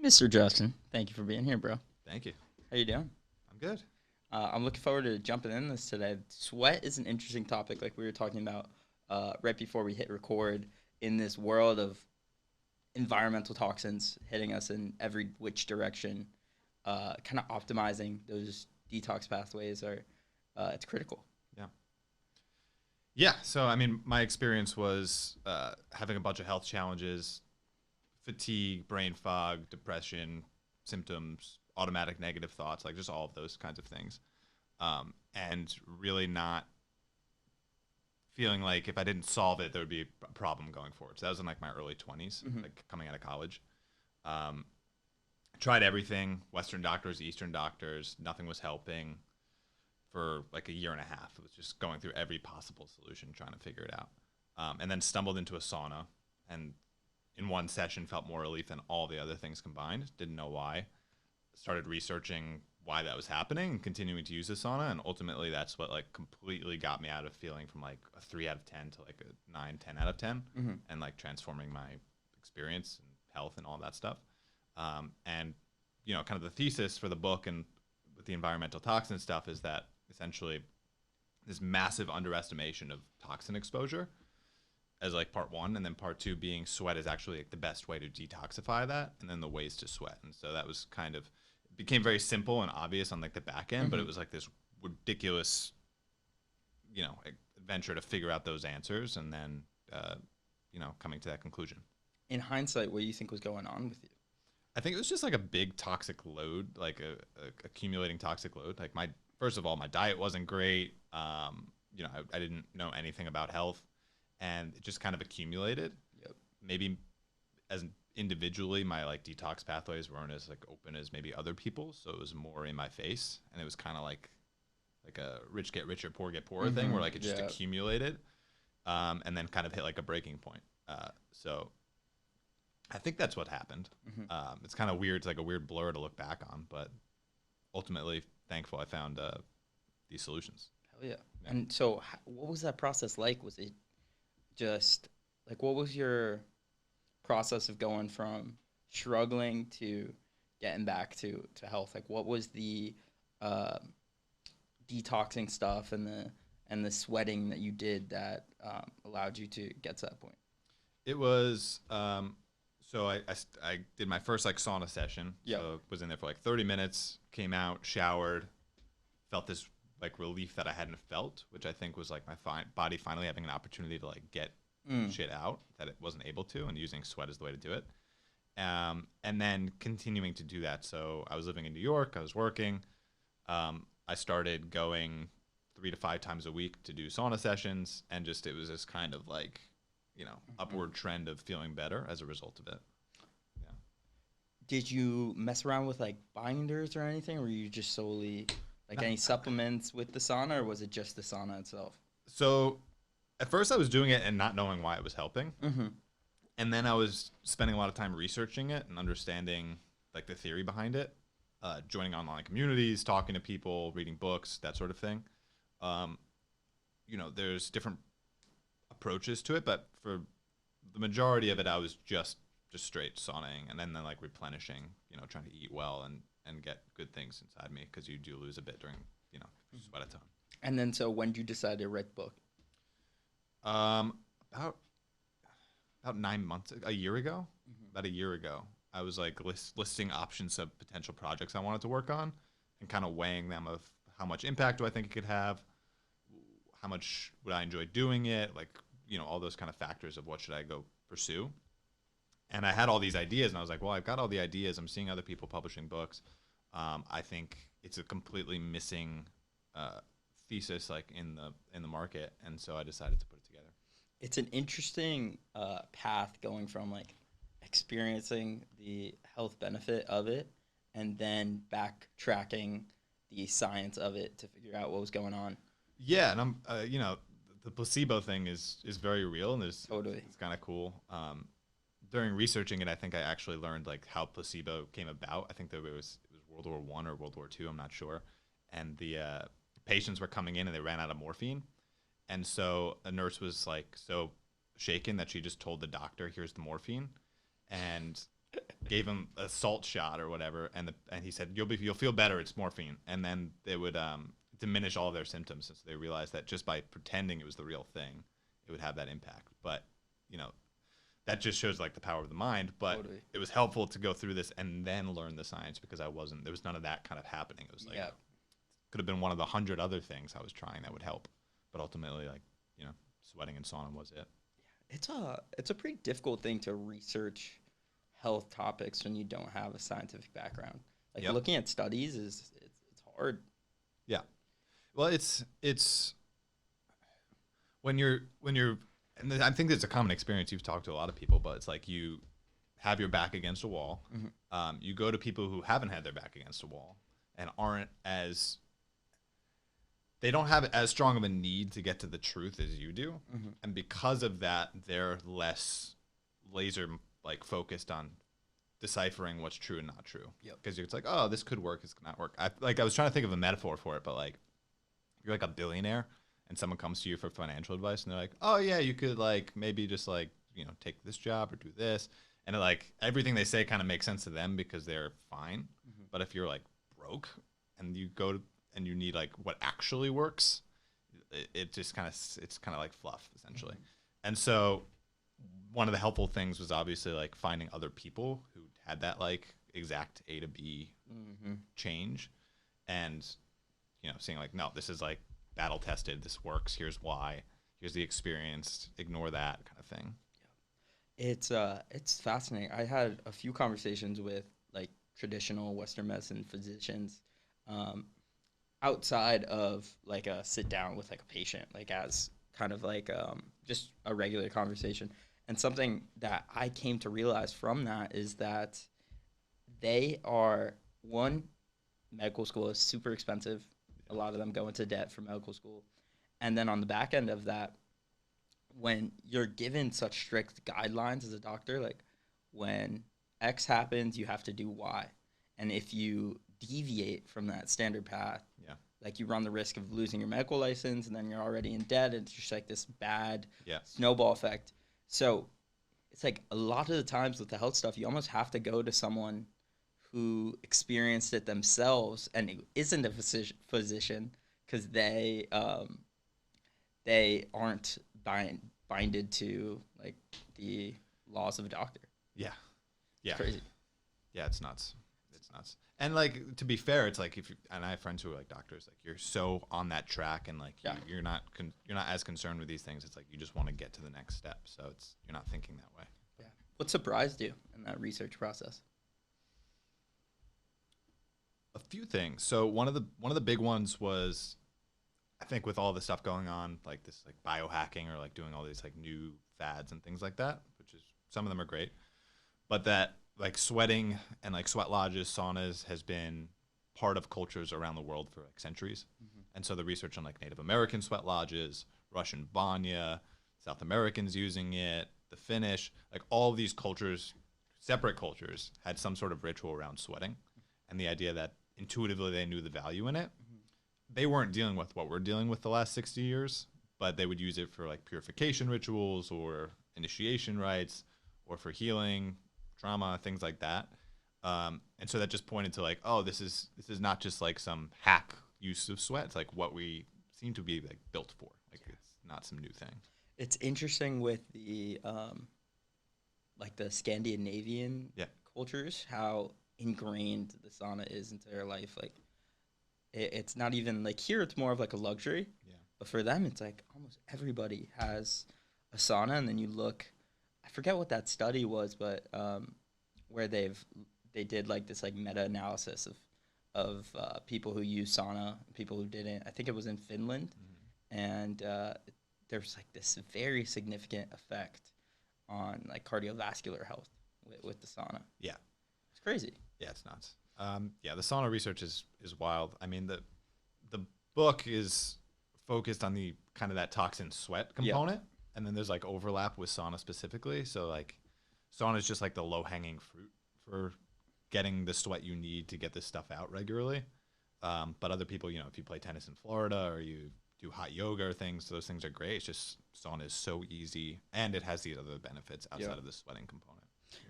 Mr. Justin, thank you for being here, bro. Thank you. How you doing? I'm good. I'm looking forward to jumping in this today. Sweat is an interesting topic, like we were talking about right before we hit record. In this world of environmental toxins hitting us in every which direction, kind of optimizing those detox pathways are it's critical. Yeah. Yeah. So, I mean, my experience was having a bunch of health challenges, fatigue, brain fog, depression, symptoms, automatic negative thoughts, like just all of those kinds of things. And really not feeling like if I didn't solve it, there would be a problem going forward. So that was in like my early 20s, Mm-hmm. like coming out of college. Um, Tried everything, Western doctors, Eastern doctors, nothing was helping for like a year and a half. It was just going through every possible solution, trying to figure it out. And then stumbled into a sauna and in one session felt more relief than all the other things combined. Didn't know why. Started researching why that was happening and continuing to use the sauna. And ultimately, that's what like completely got me out of feeling from like a 3 out of 10 to like a 9, 10 out of 10 Mm-hmm. and like transforming my experience and health and all that stuff. And, kind of the thesis for the book and with the environmental toxin stuff is that essentially this massive underestimation of toxin exposure as like part one, and then part two being sweat is actually like the best way to detoxify that, and then the ways to sweat. And so that was kind of it became very simple and obvious on like the back end, but Mm-hmm. it was like this ridiculous, adventure to figure out those answers, and then coming to that conclusion. In hindsight, what do you think was going on with you? I think it was just like a big toxic load, like a accumulating toxic load. Like my first of all, my diet wasn't great. I didn't know anything about health, and it just kind of accumulated. Yep. Maybe as individually, my like detox pathways weren't as like open as maybe other people, so it was more in my face, and it was kind of like a rich get richer, poor get poorer thing, Mm-hmm. where like it just Yeah. accumulated, and then kind of hit like a breaking point. So I think that's what happened. Mm-hmm. It's kind of weird. It's like a weird blur to look back on, but ultimately, thankful I found these solutions. Hell yeah. Yeah. And so, what was that process like? Was it just like what was your process of going from struggling to getting back to health? Like what was the uh, detoxing stuff and the sweating that you did that allowed you to get to that point? It was so I did my first like sauna session. Yep. So was in there for like 30 minutes, came out, showered, felt this like relief that I hadn't felt, which I think was like my body finally having an opportunity to like get Mm. shit out that it wasn't able to, and using sweat as the way to do it. And then continuing to do that. So I was living in New York, I was working. I started going 3 to 5 times a week to do sauna sessions, and just it was this kind of like, Mhm. upward trend of feeling better as a result of it. Yeah. Did you mess around with like binders or anything, or were you just solely like No. any supplements with the sauna, or was it just the sauna itself? So at first I was doing it and not knowing why it was helping, Mm-hmm. and then I was spending a lot of time researching it and understanding like the theory behind it, joining online communities, talking to people, reading books, that sort of thing. Um, there's different approaches to it, but for the majority of it, I was just straight sauning and then like replenishing. Trying to eat well and get good things inside me because you do lose a bit during sweat a ton. And then, so when did you decide to write the book? Um, about 9 months, a year ago, Mm-hmm. about a year ago, I was like listing options of potential projects I wanted to work on and kind of weighing them of how much impact do I think it could have, how much would I enjoy doing it, like all those kind of factors of what should I go pursue. And I had all these ideas, and I was like, well, I've got all the ideas. I'm seeing other people publishing books. I think it's a completely missing uh, thesis, like in the market, and so I decided to put it together. It's an interesting path going from like experiencing the health benefit of it and then backtracking the science of it to figure out what was going on. Yeah, and the placebo thing is very real, and Totally. it's kind of cool. During researching it, I think I actually learned like how placebo came about. I think that it was World War I or World War II. I'm not sure, and the patients were coming in and they ran out of morphine. And so a nurse was like so shaken that she just told the doctor, "Here's the morphine." And gave him a salt shot or whatever, and he said you'll feel better. It's morphine, and then they would diminish all of their symptoms, and so they realized that just by pretending it was the real thing, it would have that impact. But you know, that just shows like the power of the mind. But Totally. it was helpful to go through this and then learn the science because there was none of that kind of happening. It was like Yeah. could have been one of the 100 other things I was trying that would help, but ultimately, like sweating and sauna was it. It's a pretty difficult thing to research health topics when you don't have a scientific background. Like Yep. looking at studies it's hard. Yeah. Well, it's when you're and I think there's a common experience. You've talked to a lot of people, but it's like you have your back against a wall. Mhm. You go to people who haven't had their back against a wall and aren't as they don't have as strong of a need to get to the truth as you do, Mhm. and because of that, they're less laser like focused on deciphering what's true and not true. Yep. Because it's like, oh, this could work, this could not work. I was trying to think of a metaphor for it, but like you're like a billionaire and someone comes to you for financial advice and they're like, oh yeah, you could like maybe just like take this job or do this, and like everything they say kind of makes sense to them because they're fine. Mhm. But if you're like broke and you go to, and you need like what actually works, it just it's kind of like fluff essentially. Mhm. And so one of the helpful things was obviously like finding other people who had that like exact A to B Mhm. change, and seeing like, no, this is like battle tested, this works, here's why, here's the experience, ignore that kind of thing. It's fascinating. I had a few conversations with like traditional Western medicine physicians, um, outside of like a sit down with like a patient, like as kind of like just a regular conversation. And something that I came to realize from that is that they are one, medical school is super expensive. A lot of them go into debt for medical school. And then on the back end of that, when you're given such strict guidelines as a doctor, like when X happens, you have to do Y. And if you deviate from that standard path, Yeah. like you run the risk of losing your medical license and then you're already in debt. It's just like this bad Yeah. snowball effect. So it's like a lot of the times with the health stuff, you almost have to go to someone who experienced it themselves and who isn't a physician because they aren't binded to like the laws of a doctor. Yeah. It's Yeah. crazy. Yeah, it's nuts. It's nuts. And like to be fair, it's like if you and I have friends who are like doctors, like you're so on that track, and like Yeah. you're not as concerned with these things. It's like you just want to get to the next step. So you're not thinking that way. Yeah. What surprised you in that research process? A few things. So one of the big ones was, I think with all the stuff going on, like this like biohacking or like doing all these like new fads and things like that, which is some of them are great, but that like sweating and like sweat lodges, saunas has been part of cultures around the world for like centuries. Mm-hmm. And so the research on like Native American sweat lodges, Russian banya, South Americans using it, the Finnish, like all of these cultures, separate cultures, had some sort of ritual around sweating, and the idea that intuitively they knew the value in it. Mm-hmm. They weren't dealing with what we're dealing with the last 60 years, but they would use it for like purification rituals or initiation rites or for healing, trauma, things like that. And so that just pointed to like, oh, this is not just like some hack use of sweat. It's like what we seem to be like built for. Like it's not some new thing. It's interesting with the like the Scandinavian Yeah. cultures how ingrained the sauna is into their life. Like it's not even like here. It's more of like a luxury, Yeah. but for them, it's like almost everybody has a sauna. And then you look, I forget what that study was, but where they did like this like meta analysis of people who use sauna, and people who didn't. I think it was in Finland, and there was like this very significant effect on like cardiovascular health with the sauna. Yeah. It's crazy. Yeah, it's nuts. Yeah, the sauna research is wild. I mean, the book is focused on the kind of that toxin sweat Yep. component, and then there's like overlap with sauna specifically. So like, sauna is just like the low hanging fruit for getting the sweat you need to get this stuff out regularly. But other people, if you play tennis in Florida or you do hot yoga or things, those things are great. It's just sauna is so easy, and it has these other benefits outside Yep. of the sweating component.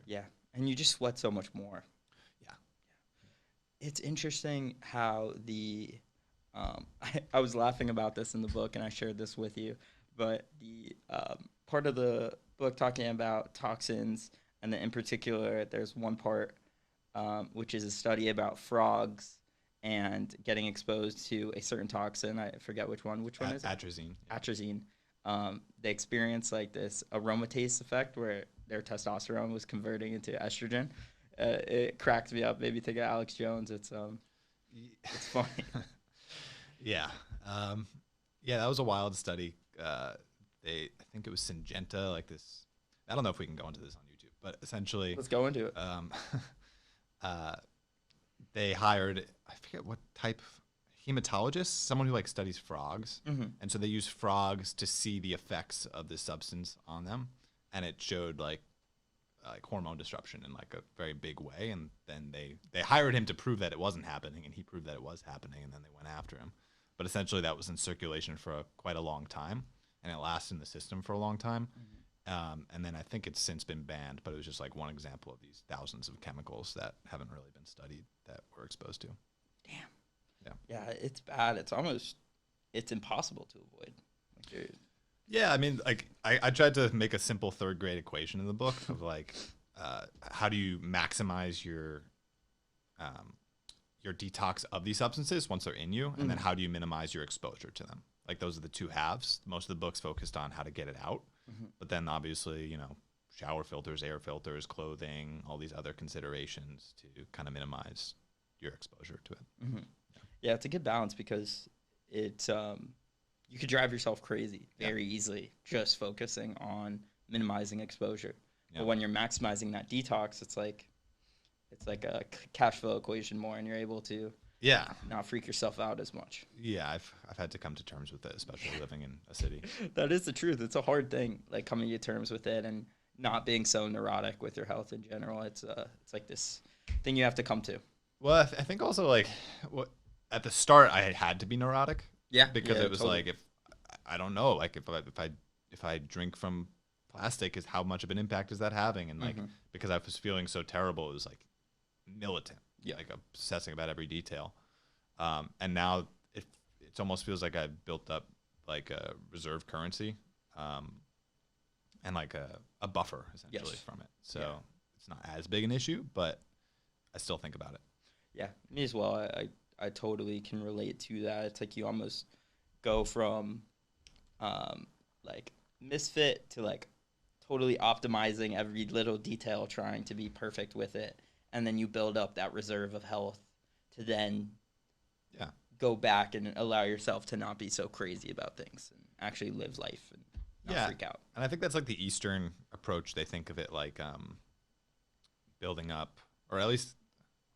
Yeah, and you just sweat so much more. Yeah. It's interesting how I was laughing about this in the book, and I shared this with you, but the part of the book talking about toxins, and then in particular, there's one part which is a study about frogs and getting exposed to a certain toxin. I forget which one. Which one is it? Atrazine. Atrazine. They experience like this aromatase effect where their testosterone was converting into estrogen. It cracked me up. Made me think of Alex Jones. It's funny. Yeah. Um, yeah, that was a wild study. I think it was Syngenta, like this. I don't know if we can go into this on YouTube, but essentially, Let's go into it. uh, they hired, I forget what type of hematologist, someone who like studies frogs, and so they use frogs to see the effects of this substance on them, and it showed like hormone disruption in like a very big way, and then they hired him to prove that it wasn't happening, and he proved that it was happening, and then they went after him. But essentially, that was in circulation for quite a long time, and it lasted in the system for a long time. And then I think it's since been banned, but it was just like one example of these thousands of chemicals that haven't really been studied that we're exposed to. Damn. Yeah. Yeah, it's bad. It's impossible to avoid. Like, dude. Yeah, I mean, like I tried to make a simple third grade equation in the book of like how do you maximize your detox of these substances once they're in you, and then how do you minimize your exposure to them? Like those are the two halves. Most of the book's focused on how to get it out, but then obviously, shower filters, air filters, clothing, all these other considerations to kind of minimize your exposure to it. Yeah, it's a good balance because it's you could drive yourself crazy very easily just focusing on minimizing exposure. But when you're maximizing that detox, it's like a cash flow equation more, and you're able to not freak yourself out as much. Yeah, I've had to come to terms with it, especially living in a city. That is the truth. It's a hard thing, like coming to terms with it and not being so neurotic with your health in general. It's like this thing you have to come to. Well, I think also like at the start I had to be neurotic. Yeah, because yeah, it was totally. like if I don't know, like if I drink from plastic, is how much of an impact is that having? And like because I was feeling so terrible, it was like militant, like obsessing about every detail. And now it almost feels like I built up like a reserve currency, and like a buffer essentially from it. So it's not as big an issue, but I still think about it. Yeah, me as well. I totally can relate to that. It's like you almost go from like misfit to like totally optimizing every little detail, trying to be perfect with it, and then you build up that reserve of health to then go back and allow yourself to not be so crazy about things and actually live life and not freak out. And I think that's like the Eastern approach. They think of it like building up, or at least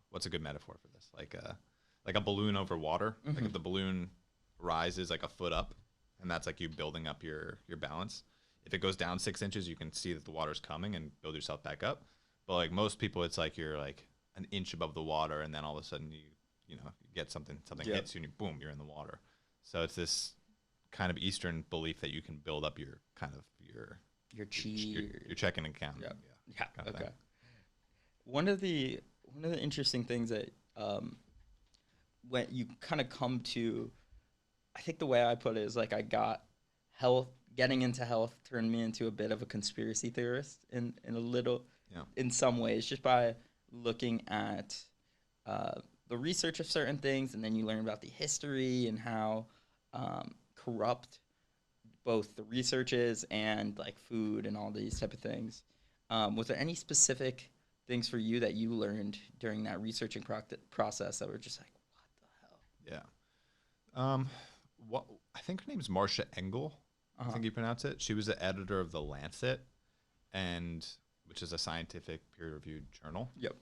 what's a good metaphor for this? Like a balloon over water. Like if the balloon rises like a foot up, and that's like you building up your balance. If it goes down 6 inches, you can see that the water's coming and build yourself back up. But like most people, it's like you're like an inch above the water, and then all of a sudden you get something hits you, and boom, you're in the water. So it's this kind of Eastern belief that you can build up your kind of your chi, your checking account. Yeah. Okay. One of the interesting things that when you kind of come to, I think the way I put it is like I got getting into health turned me into a bit of a conspiracy theorist in a little, in some ways, just by looking at the research of certain things, and then you learn about the history and how corrupt both the research is and like food and all these type of things. Was there any specific things for you that you learned during that researching process that were just like, what the hell? Yeah. What I think her name's Marcia Engel. I think you pronounce it. She was the editor of The Lancet, which is a scientific peer-reviewed journal. Yep.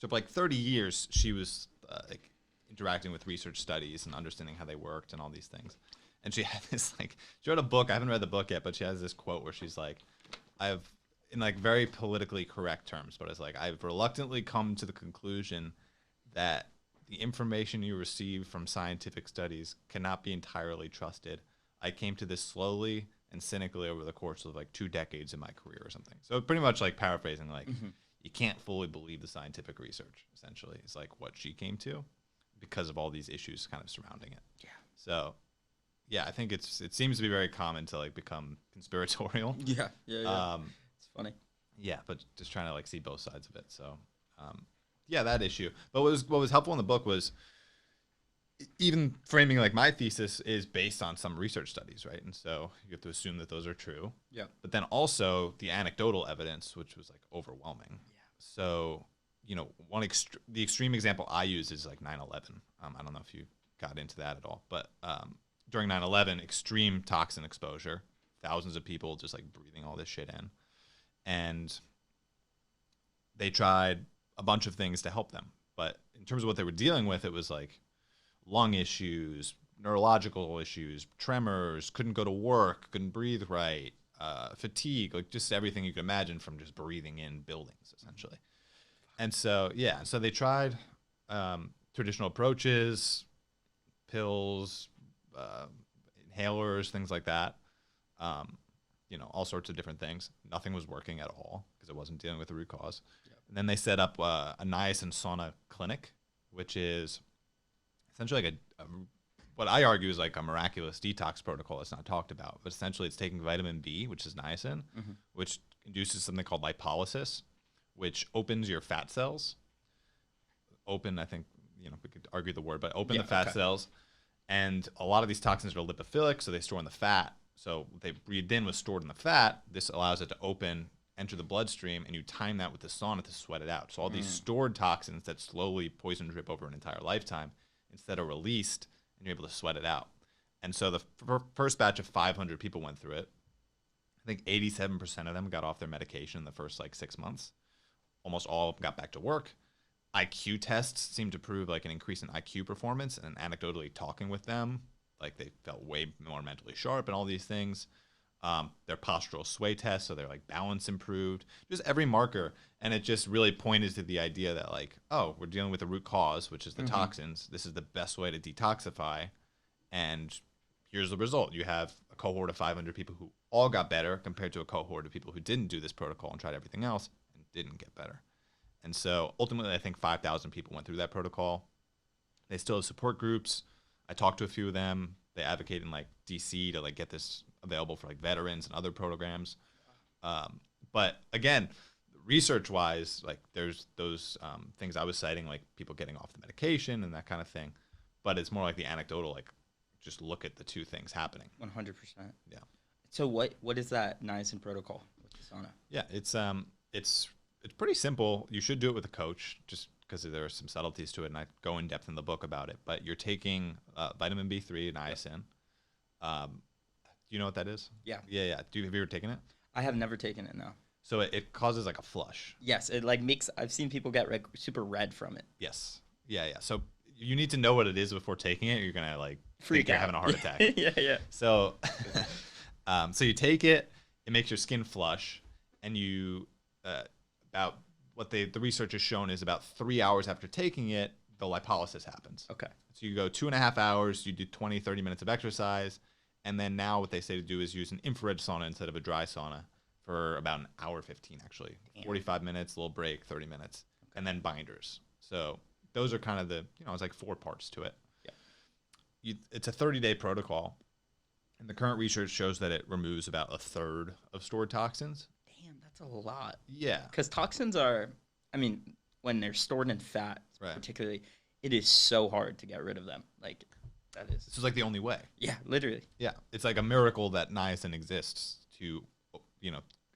So for like 30 years, she was like interacting with research studies and understanding how they worked and all these things. And she had this she wrote a book. I haven't read the book yet, but she has this quote where she's like, in like very politically correct terms, but it's like, I've reluctantly come to the conclusion that the information you receive from scientific studies cannot be entirely trusted. I came to this slowly and cynically over the course of like 2 decades in my career or something. So pretty much like paraphrasing, like you can't fully believe the scientific research, essentially, is like what she came to because of all these issues kind of surrounding it. Yeah. So, yeah, I think it seems to be very common to like become conspiratorial. Yeah. Yeah. Yeah. It's funny. Yeah, but just trying to like see both sides of it. So, yeah, that issue. But what was helpful in the book was even framing like my thesis is based on some research studies, right? And so you have to assume that those are true. Yeah. But then also the anecdotal evidence, which was like overwhelming. Yeah. So, the extreme example I use is like 9/11. I don't know if you got into that at all, but during 9/11, extreme toxin exposure, thousands of people just like breathing all this shit in. And they tried a bunch of things to help them. But in terms of what they were dealing with, it was like lung issues, neurological issues, tremors, couldn't go to work, couldn't breathe right, fatigue, like just everything you could imagine from just breathing in buildings, essentially. And so, yeah, so they tried traditional approaches, pills, inhalers, things like that. All sorts of different things. Nothing was working at all because it wasn't dealing with the root cause. Yep. And then they set up a niacin sauna clinic, which is essentially like what I argue is like a miraculous detox protocol that's not talked about. But essentially it's taking vitamin B, which is niacin, which induces something called lipolysis, which opens your fat cells. I think, we could argue the word, but open the fat cells. And a lot of these toxins are lipophilic, so they store in the fat. So what they breathed in was stored in the fat. This allows it to open, enter the bloodstream, and you time that with the sauna to sweat it out. So all these stored toxins that slowly poison drip over an entire lifetime, instead are released, and you're able to sweat it out. And so the first batch of 500 people went through it. I think 87% of them got off their medication in the first like 6 months. Almost all of them got back to work. IQ tests seemed to prove like an increase in IQ performance, and anecdotally talking with them, like they felt way more mentally sharp and all these things. Their postural sway test, so their like balance improved, just every marker. And it just really pointed to the idea that like, oh, we're dealing with the root cause, which is the toxins. This is the best way to detoxify. And here's the result. You have a cohort of 500 people who all got better compared to a cohort of people who didn't do this protocol and tried everything else and didn't get better. And so ultimately, I think 5,000 people went through that protocol. They still have support groups. I talked to a few of them. They advocate in like DC to like get this available for like veterans and other programs. But again, research wise, like there's those things I was citing, like people getting off the medication and that kind of thing. But it's more like the anecdotal, like just look at the two things happening. 100%. Yeah. So what is that niacin protocol with the sauna? Yeah, it's pretty simple. You should do it with a coach, just because there are some subtleties to it, and I go in depth in the book about it. But you're taking vitamin B3, niacin. Yep. Do you know what that is? Yeah. Yeah. Have you ever taken it? I have never taken it, no. So it causes like a flush. Yes, it like makes. I've seen people get super red from it. Yes. Yeah. So you need to know what it is before taking it. You're gonna like freak out. You're having a heart attack. Yeah. So, so you take it. It makes your skin flush, and you about what the research has shown is about 3 hours after taking it, the lipolysis happens. Okay. So you go 2.5 hours, you do 20, 30 minutes of exercise, and then now what they say to do is use an infrared sauna instead of a dry sauna for about an hour 15, actually. Damn. 45 minutes, little break, 30 minutes, and then binders. So those are kind of it's like 4 parts to it. Yeah. It's a 30-day protocol, and the current research shows that it removes about a third of stored toxins. Damn, that's a lot. Yeah. Because toxins are, when they're stored in fat, right, particularly, it is so hard to get rid of them. Like, that is. This is like the only way. Yeah, literally. Yeah. It's like a miracle that niacin exists to,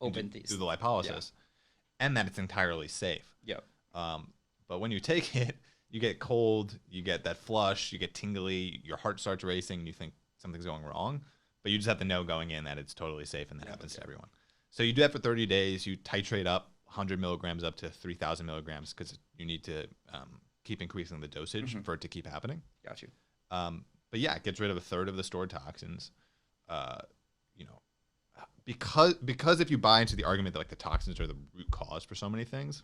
open these. Do the lipolysis, and that it's entirely safe. Yeah. But when you take it, you get cold, you get that flush, you get tingly, your heart starts racing, you think something's going wrong, but you just have to know going in that it's totally safe, and that happens to everyone. So you do that for 30 days. You titrate up 100 milligrams up to 3,000 milligrams because you need to keep increasing the dosage for it to keep happening. Got you. But yeah, it gets rid of a third of the stored toxins. Because if you buy into the argument that like the toxins are the root cause for so many things,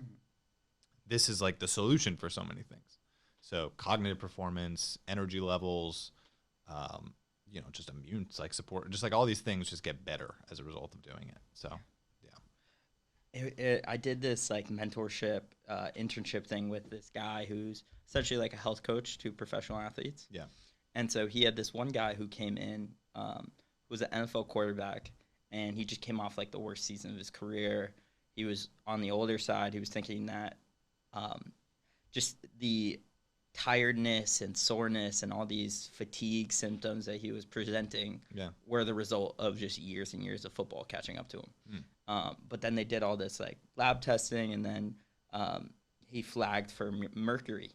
this is like the solution for so many things. So cognitive performance, energy levels, just immune like support, just like all these things just get better as a result of doing it. So, yeah. I did this like mentorship internship thing with this guy who's essentially like a health coach to professional athletes. Yeah. And so he had this one guy who came in, who was an NFL quarterback, and he just came off like the worst season of his career. He was on the older side. He was thinking that um, just the tiredness and soreness and all these fatigue symptoms that he was presenting Yeah. were the result of just years and years of football catching up to him. Mm. But then they did all this like lab testing, and then he flagged for mercury,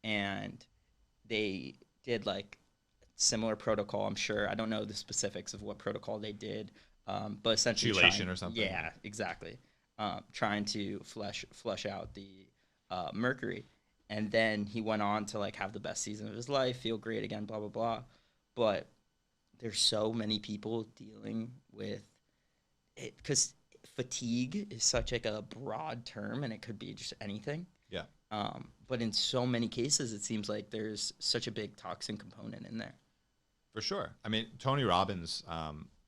and they did like similar protocol. I'm sure I don't know the specifics of what protocol they did, but essentially Chelation or something. Yeah, exactly. Trying to flush out the mercury, and then he went on to like have the best season of his life, feel great again, blah blah blah. But there's so many people dealing with it because fatigue is such like a broad term, and it could be just anything. Yeah. But in so many cases, it seems like there's such a big toxin component in there. For sure. I mean, Tony Robbins.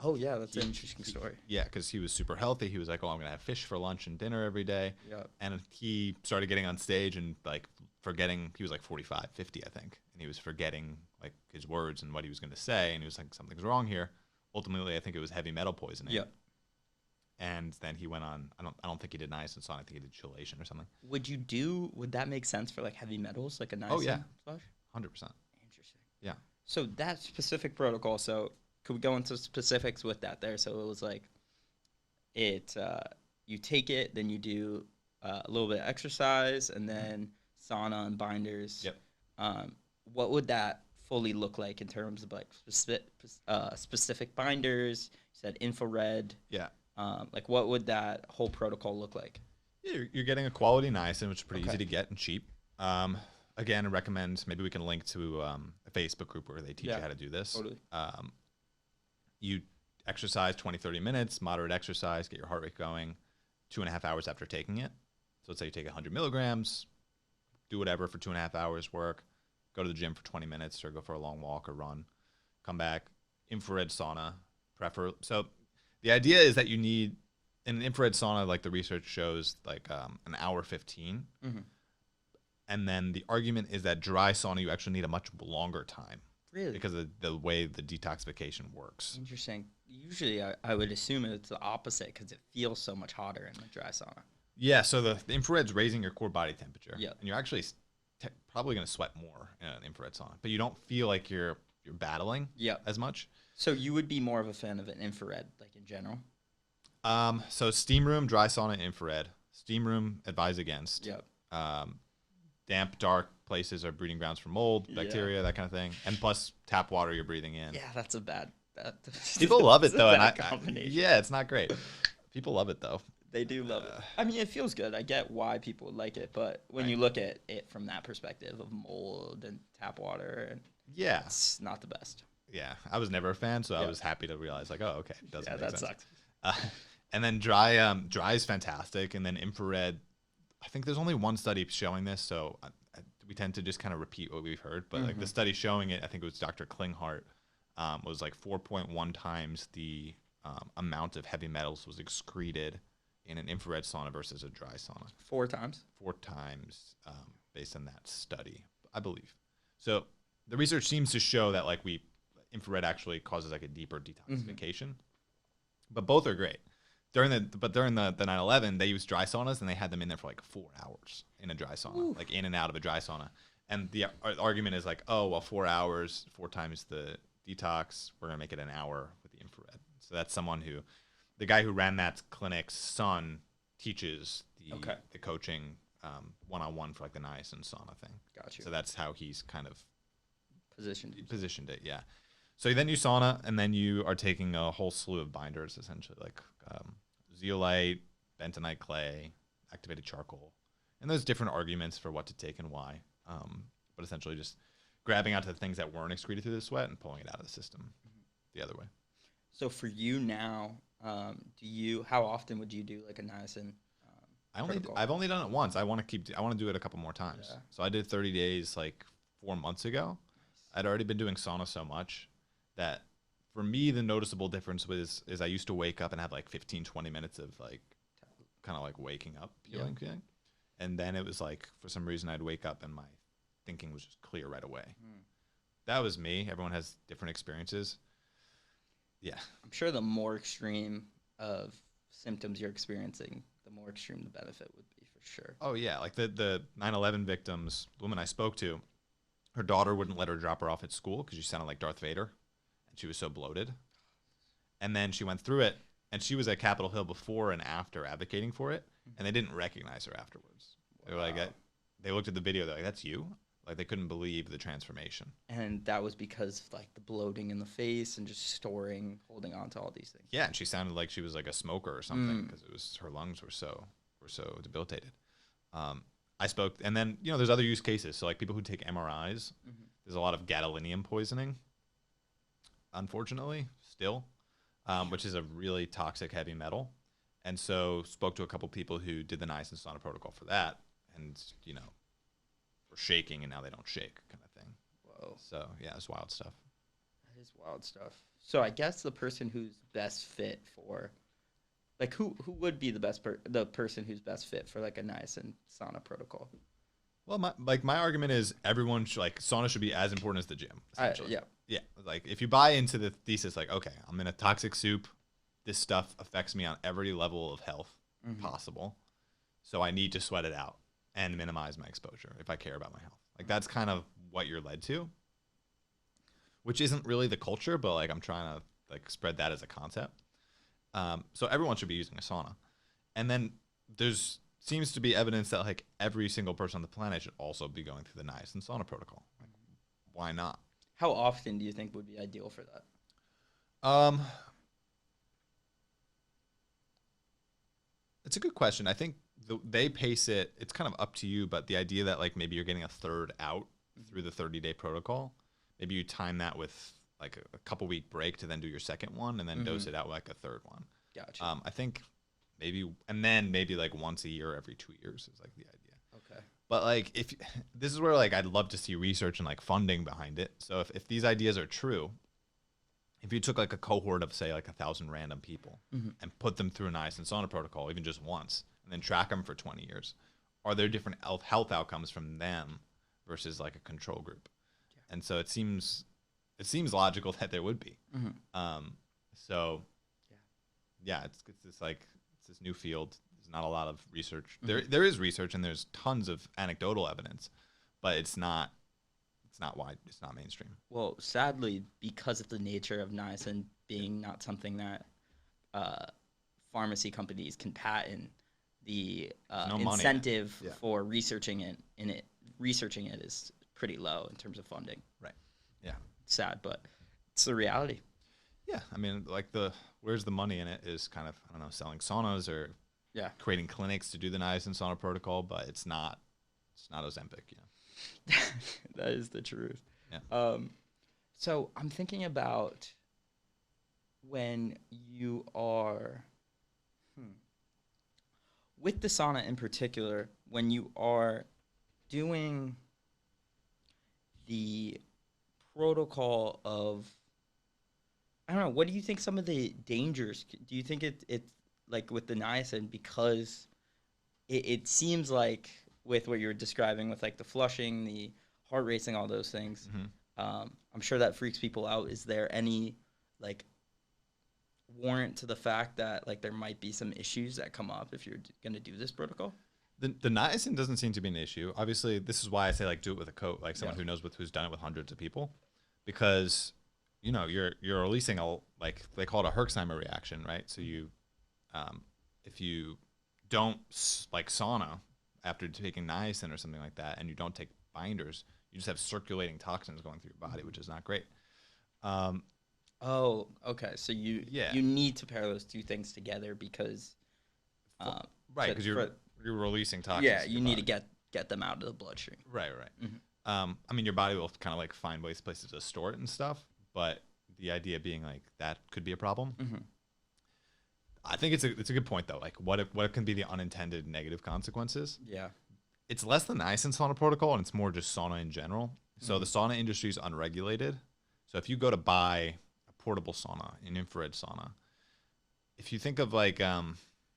Oh yeah, that's an interesting story. Yeah, because he was super healthy. He was like, "Oh, I'm gonna have fish for lunch and dinner every day." Yeah. And he started getting on stage and like forgetting. He was like 45, 50, I think, and he was forgetting like his words and what he was gonna say. And he was like, "Something's wrong here." Ultimately, I think it was heavy metal poisoning. Yeah. And then he went on. I don't think he did niacin. I think he did chelation or something. Would that make sense for like heavy metals, like a niacin Oh, yeah. flush? 100%. Interesting. Yeah. So that specific protocol. So could we go into specifics with that there? So it was like you take it, then you do a little bit of exercise, and then sauna and binders. Yep. What would that fully look like in terms of like specific binders? You said infrared. Yeah. Like what would that whole protocol look like? Yeah, you're getting a quality niacin, which is pretty Okay. easy to get and cheap. Again, I recommend maybe we can link to a Facebook group where they teach you how to do this. Totally. You exercise 20, 30 minutes, moderate exercise, get your heart rate going 2.5 hours after taking it. So let's say you take 100 milligrams, do whatever for 2.5 hours work, go to the gym for 20 minutes or go for a long walk or run, come back, infrared sauna, So the idea is that you need in an infrared sauna, like the research shows, like an hour 15. Mm-hmm. And then the argument is that dry sauna, you actually need a much longer time. Really? Because of the way the detoxification works. Interesting. Usually, I would assume it's the opposite because it feels so much hotter in the dry sauna. Yeah, so the infrared's raising your core body temperature. Yep. And you're actually probably going to sweat more in an infrared sauna. But you don't feel like you're battling as much. So you would be more of a fan of an infrared, like in general? So steam room, dry sauna, infrared. Steam room, advise against. Yep. Damp, dark places are breeding grounds for mold, bacteria, that kind of thing. And plus tap water you're breathing in. Yeah, that's a bad. People love it though, and combination. yeah, it's not great. People love it though. They do love it. I mean, it feels good. I get why people would like it, but when you look at it from that perspective of mold and tap water, and it's not the best. Yeah, I was never a fan, so I was happy to realize like, oh, okay, it doesn't make that sense. sucks. And then dry is fantastic, and then infrared. I think there's only one study showing this, so we tend to just kind of repeat what we've heard. But like the study showing it, I think it was Dr. Klinghardt, was like 4.1 times the amount of heavy metals was excreted in an infrared sauna versus a dry sauna. 4 times? 4 times based on that study, I believe. So the research seems to show that like infrared actually causes like a deeper detoxification, but both are great. During the 9/11, they used dry saunas and they had them in there for like 4 hours in a dry sauna, like in and out of a dry sauna. And the argument is like, oh, well, 4 hours, 4 times the detox, we're gonna make it an hour with the infrared. So that's the guy who ran that clinic's son teaches the coaching one-on-one for like the niacin sauna thing. Got you. So that's how he's kind of Positioned it, yeah. So then you sauna, and then you are taking a whole slew of binders, essentially, like zeolite, bentonite clay, activated charcoal. And there's different arguments for what to take and why. But essentially just grabbing out the things that weren't excreted through the sweat and pulling it out of the system the other way. So for you now, how often would you do like a niacin? I've only done it once. I want to do it a couple more times. Yeah. So I did 30 days like 4 months ago. I'd already been doing sauna so much that for me, the noticeable difference is I used to wake up and have like 15, 20 minutes of like kind of like waking up feeling. And then it was like, for some reason, I'd wake up and my thinking was just clear right away. That was me. Everyone has different experiences. Yeah. I'm sure the more extreme of symptoms you're experiencing, the more extreme the benefit would be for sure. Oh, yeah. Like the 9/11 victims, the woman I spoke to, her daughter wouldn't let her drop her off at school because she sounded like Darth Vader. And she was so bloated. And then she went through it, and she was at Capitol Hill before and after advocating for it, and they didn't recognize her afterwards. Wow. They were like, they looked at the video, they're like, that's you? Like, they couldn't believe the transformation. And that was because of, like, the bloating in the face and just holding on to all these things. Yeah, and she sounded like she was like a smoker or something because it was her lungs were so debilitated. I spoke, and then there's other use cases. So like people who take MRIs, there's a lot of gadolinium poisoning. Unfortunately, still, which is a really toxic heavy metal. And so spoke to a couple people who did the niacin sauna protocol for that, and were shaking, and now they don't shake, kind of thing. Whoa. So yeah, it's wild stuff. That is wild stuff. So I guess the person who's best fit for, like, who would be the person who's best fit for like a niacin sauna protocol? Well, my argument is everyone should, like, sauna should be as important as the gym. Essentially. Yeah. Like if you buy into the thesis, like, okay, I'm in a toxic soup, this stuff affects me on every level of health possible, so I need to sweat it out and minimize my exposure if I care about my health. Like that's kind of what you're led to, which isn't really the culture, but like I'm trying to like spread that as a concept. So everyone should be using a sauna, and then there's seems to be evidence that like every single person on the planet should also be going through the niacin sauna protocol. Like, why not? How often do you think would be ideal for that? It's a good question. I think they pace it. It's kind of up to you, but the idea that like maybe you're getting a third out through the 30-day protocol, maybe you time that with like a couple week break to then do your second one and then dose it out like a third one. Gotcha. I think maybe like once a year, every 2 years is like the idea. Okay. But like this is where like I'd love to see research and like funding behind it. So if these ideas are true, if you took like a cohort of say like 1,000 random people and put them through a niacin sauna protocol even just once and then track them for 20 years, are there different health outcomes from them versus like a control group? Yeah. And so it seems logical that there would be. So yeah, it's this new field. There's not a lot of research. There is research and there's tons of anecdotal evidence, but it's not wide. It's not mainstream. Well, sadly, because of the nature of niacin being not something that pharmacy companies can patent, the incentive for researching it is pretty low in terms of funding. Right. Yeah. Sad, but it's the reality. Yeah. I mean, like where's the money in it is kind of, I don't know, selling saunas or creating clinics to do the niacin sauna protocol, but it's not Ozempic, That is the truth. Yeah. So I'm thinking about when you are with the sauna in particular, when you are doing the protocol of, I don't know, what do you think some of the dangers, do you think it's like with the niacin, because it seems like with what you're describing with like the flushing, the heart racing, all those things, I'm sure that freaks people out. Is there any like warrant to the fact that like there might be some issues that come up if you're going to do this protocol? The niacin doesn't seem to be an issue. Obviously, this is why I say like do it with a coach, like someone who knows who's done it with hundreds of people, because you're releasing like they call it a Herxheimer reaction, right? So you if you don't like sauna after taking niacin or something like that, and you don't take binders, you just have circulating toxins going through your body, which is not great. Oh, okay. So you need to pair those two things together because right, because you're releasing toxins. Yeah, you need to get them out of the bloodstream. Right. I mean, your body will kind of like find places to store it and stuff, but the idea being like that could be a problem. I think it's a good point though. Like what can be the unintended negative consequences? Yeah. It's less than the niacin sauna protocol, and it's more just sauna in general. So the sauna industry is unregulated. So if you go to buy a portable sauna, an infrared sauna, if you think of like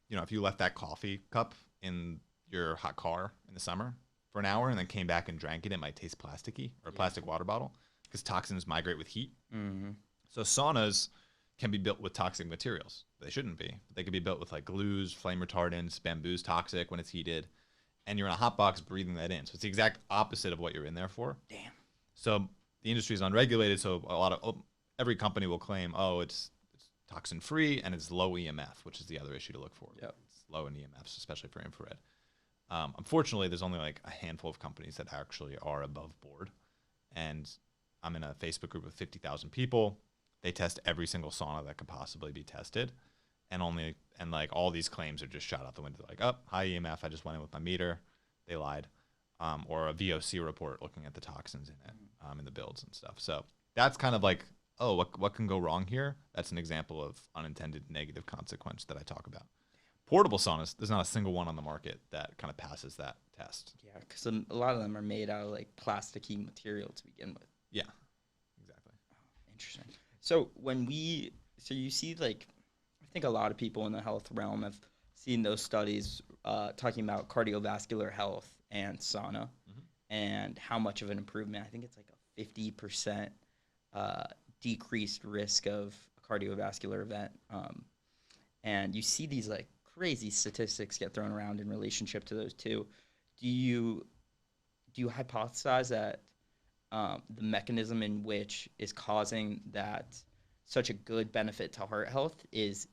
if you left that coffee cup in your hot car in the summer for an hour and then came back and drank it, it might taste plasticky, or a plastic water bottle, because toxins migrate with heat. Mm-hmm. So saunas can be built with toxic materials. They shouldn't be. They could be built with like glues, flame retardants. Bamboo's toxic when it's heated, and you're in a hot box breathing that in. So it's the exact opposite of what you're in there for. Damn. So the industry is unregulated. So every company will claim, oh, it's toxin free and it's low EMF, which is the other issue to look for. Yep. It's low in EMFs, especially for infrared. Unfortunately, there's only like a handful of companies that actually are above board. And I'm in a Facebook group with 50,000 people. They test every single sauna that could possibly be tested. And like all these claims are just shot out the window. Like, oh, high EMF, I just went in with my meter. They lied. Or a VOC report looking at the toxins in it, in the builds and stuff. So that's kind of like, oh, what can go wrong here? That's an example of unintended negative consequence that I talk about. Portable saunas, there's not a single one on the market that kind of passes that test. Yeah, because a lot of them are made out of like plasticky material to begin with. Yeah, exactly. Interesting. So you see, like, I think a lot of people in the health realm have seen those studies talking about cardiovascular health and sauna, and how much of an improvement. I think it's like a 50% decreased risk of a cardiovascular event. And you see these like crazy statistics get thrown around in relationship to those two. Do you hypothesize that the mechanism in which is causing that such a good benefit to heart health is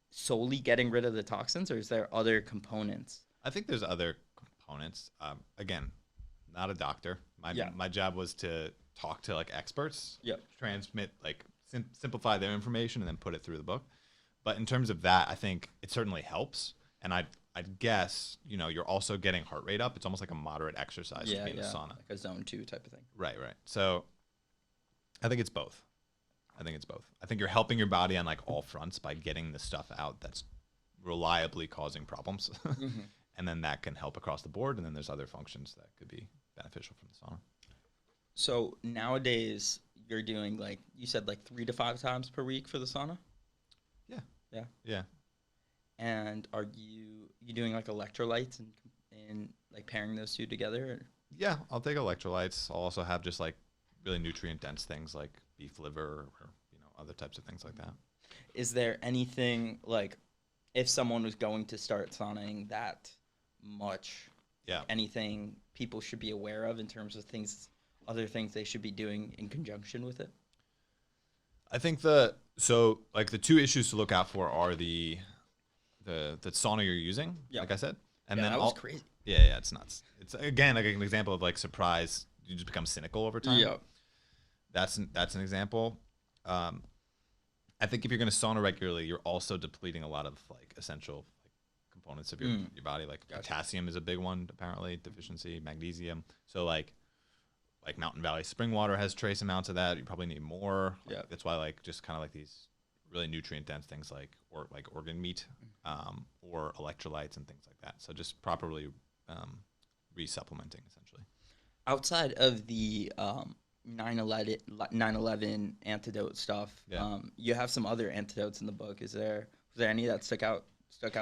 solely getting rid of the toxins, or is there other components? I think there's other components. Again, not a doctor. My job was to talk to like experts, transmit, like simplify their information and then put it through the book. But in terms of that, I think it certainly helps. And I'd guess, you're also getting heart rate up. It's almost like a moderate exercise to be in a sauna. Like a zone 2 type of thing. Right. So I think it's both. I think you're helping your body on like all fronts by getting the stuff out that's reliably causing problems. And then that can help across the board. And then there's other functions that could be beneficial from the sauna. So nowadays you're doing, like you said, like 3 to 5 times per week for the sauna? Yeah. And are you doing like electrolytes and like pairing those two together? Or? Yeah, I'll take electrolytes. I'll also have just like really nutrient dense things like beef liver or other types of things like that. Is there anything, like, if someone was going to start sauning that much, anything people should be aware of in terms of other things they should be doing in conjunction with it? I think the two issues to look out for are the sauna you're using, like I said, and then that was crazy. Yeah, it's nuts. It's again like an example of like surprise. You just become cynical over time. Yeah, that's an example. I think if you're going to sauna regularly, you're also depleting a lot of like essential components of your body. Like potassium is a big one, apparently, deficiency, magnesium. So like Mountain Valley spring water has trace amounts of that. You probably need more. That's why like just kind of like these really nutrient dense things like organ meat, or electrolytes and things like that. So just properly resupplementing essentially. Outside of the 9/11 antidote stuff, you have some other antidotes in the book. Was there any that stuck out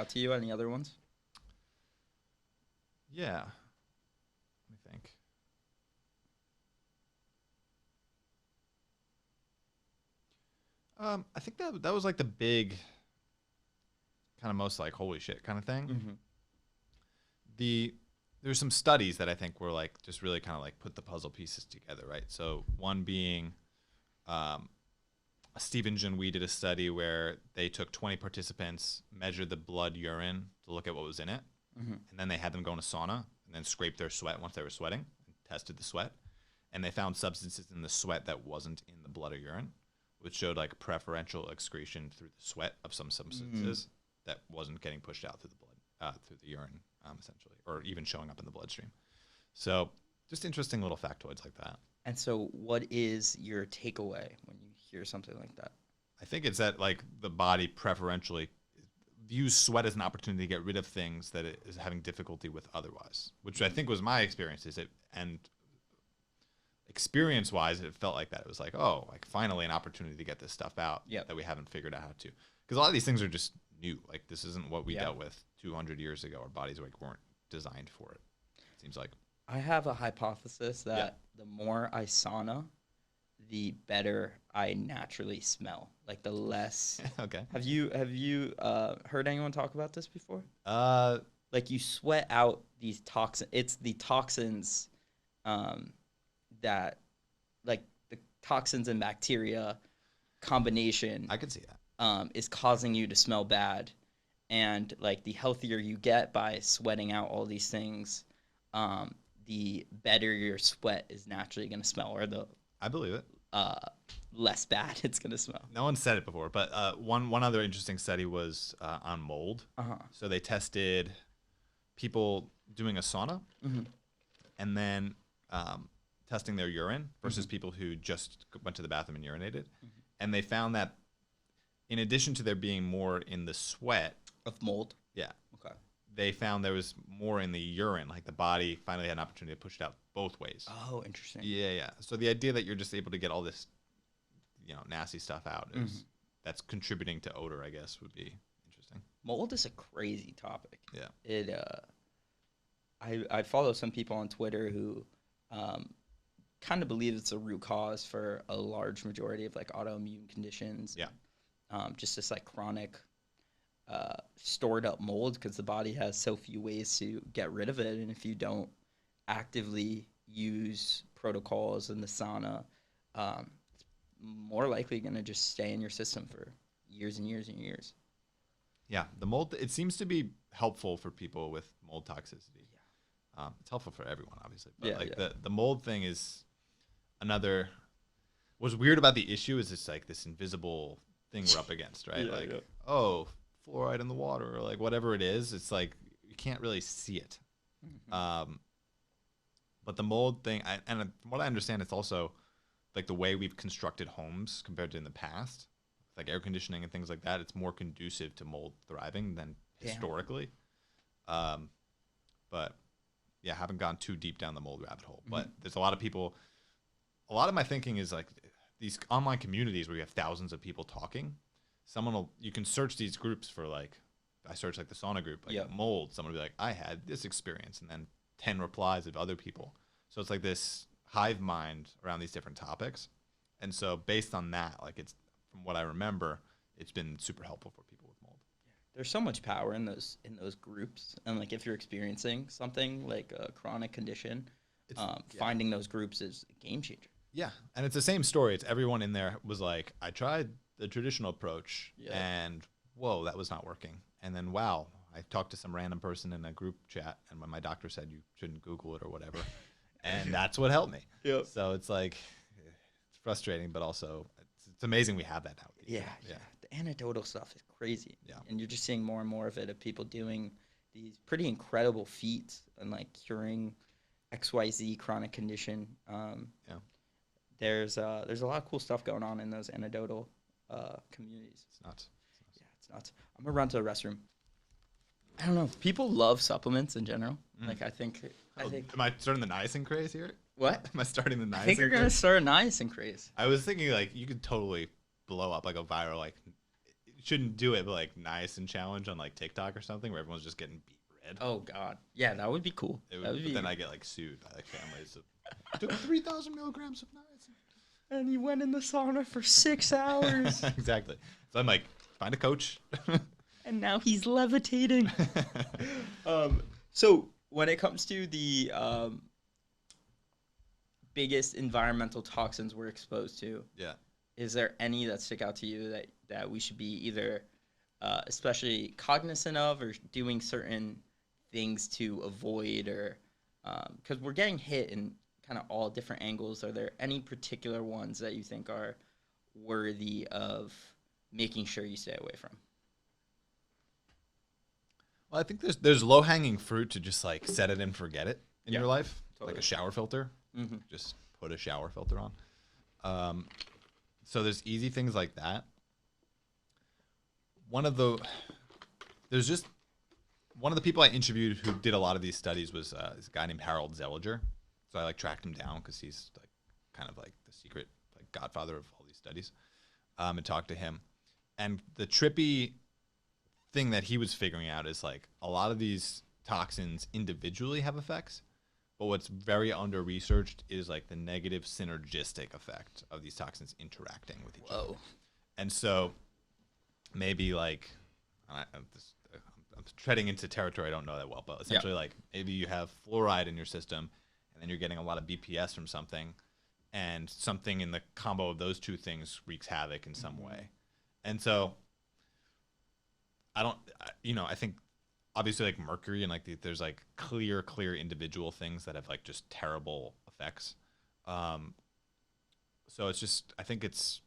to you? Any other ones? Yeah, let me think. I think that was like the big kind of most like holy shit kind of thing. There's some studies that I think were like just really kind of like put the puzzle pieces together, right? So one being Stephen Genouy did a study where they took 20 participants, measured the blood urine to look at what was in it, and then they had them go in a sauna and then scrape their sweat once they were sweating and tested the sweat. And they found substances in the sweat that wasn't in the blood or urine, which showed like preferential excretion through the sweat of some substances that wasn't getting pushed out through the blood, through the urine, essentially, or even showing up in the bloodstream. So just interesting little factoids like that. And so what is your takeaway when you hear something like that? I think it's that like the body preferentially views sweat as an opportunity to get rid of things that it is having difficulty with otherwise, which I think was my experience. And experience-wise, it felt like that. It was like, oh, like finally an opportunity to get this stuff out that we haven't figured out how to. Because a lot of these things are just new. Like this isn't what we Yeah. dealt with 200 years ago. Our bodies like weren't designed for it. It seems like. I have a hypothesis Yeah. that the more I sauna, the better I naturally smell. Like the less. Okay. Have you heard anyone talk about this before? Uh, Like you sweat out these toxins. It's the toxins um, that like the toxins and bacteria combination I could see that. is causing you to smell bad, and like the healthier you get by sweating out all these things, the better your sweat is naturally going to smell, or the I believe it. uh, less bad it's going to smell. No one said it before, but one other interesting study was on mold. Uh-huh. So they tested people doing a sauna Mm-hmm. and then testing their urine versus people who just went to the bathroom and urinated, and they found that in addition to there being more in the sweat, Of mold. yeah, Okay. they found there was more in the urine. Like the body finally had an opportunity to push it out both ways. Oh, interesting. Yeah, yeah. So the idea that you're just able to get all this, nasty stuff out is that's contributing to odor, I guess, would be interesting. Mold is a crazy topic. Yeah. It I follow some people on Twitter who kind of believe it's a root cause for a large majority of like autoimmune conditions. Yeah. Just this like chronic stored up mold because the body has so few ways to get rid of it, and if you don't actively use protocols in the sauna, it's more likely going to just stay in your system for years and years and years. Yeah, the mold, it seems to be helpful for people with mold toxicity. It's helpful for everyone, obviously. But Yeah, yeah. The mold thing is another, what's weird about the issue is it's like this invisible thing we're up against, right? Yeah, like, yeah. oh, fluoride in the water, or like whatever it is. It's like you can't really see it. But the mold thing, and from what I understand, it's also like the way we've constructed homes compared to in the past, like air conditioning and things like that. It's more conducive to mold thriving than Damn. historically. But yeah, haven't gone too deep down the mold rabbit hole. But there's a lot of people. A lot of my thinking is like these online communities where you have thousands of people talking. You can search these groups for like, I search like the sauna group, like Yep. mold. Someone will be like, I had this experience, and then 10 replies of other people. So it's like this hive mind around these different topics. And so based on that, like it's, from what I remember, it's been super helpful for people with mold. There's so much power in those groups, and like if you're experiencing something like a chronic condition, Yeah. finding those groups is a game changer. Yeah. And it's the same story. It's everyone in there was like, I tried the traditional approach and whoa, that was not working. And then, wow, I talked to some random person in a group chat, and when my doctor said you shouldn't Google it or whatever, and that's what helped me. Yep. So it's like, it's frustrating, but also it's amazing we have that now. Yeah. The anecdotal stuff is crazy. Yeah. And you're just seeing more and more of it, of people doing these pretty incredible feats and like curing XYZ chronic condition. There's a lot of cool stuff going on in those anecdotal communities. It's nuts. Yeah, it's nuts. I'm gonna run to the restroom. I don't know. People love supplements in general. Like I think Am I starting the niacin craze here? what? Am I starting the niacin I think you're gonna craze? start a niacin craze. I was thinking like you could totally blow up like a viral, like you shouldn't do it, but like niacin challenge on like TikTok or something where everyone's just getting beat red. Oh God, yeah, that would be cool. It That would, would but be. then I get like sued by like families. Took 3,000 milligrams of niacin. And he went in the sauna for 6 hours, Exactly. So I'm like, find a coach. and now he's levitating. So when it comes to the biggest environmental toxins we're exposed to, Yeah. is there any that stick out to you that we should be either especially cognizant of, or doing certain things to avoid, or because we're getting hit in kind of all different angles? Are there any particular ones that you think are worthy of making sure you stay away from? Well, I think there's low hanging fruit to just like set it and forget it in Yeah, your life, totally. like a shower filter. Mm-hmm. Just put a shower filter on. So there's easy things like that. One of the people I interviewed who did a lot of these studies was this guy named Harold Zelliger. So I like tracked him down because he's like kind of like the secret like godfather of all these studies, and talked to him. And the trippy thing that he was figuring out is like a lot of these toxins individually have effects, but what's very under researched is like the negative synergistic effect of these toxins interacting with each other. And so maybe like I'm treading into territory I don't know that well, but essentially like maybe you have fluoride in your system and then you're getting a lot of BPS from something, and something in the combo of those two things wreaks havoc in some way. And so I think obviously like mercury and like there's like clear individual things that have like just terrible effects. So it's just, I think it's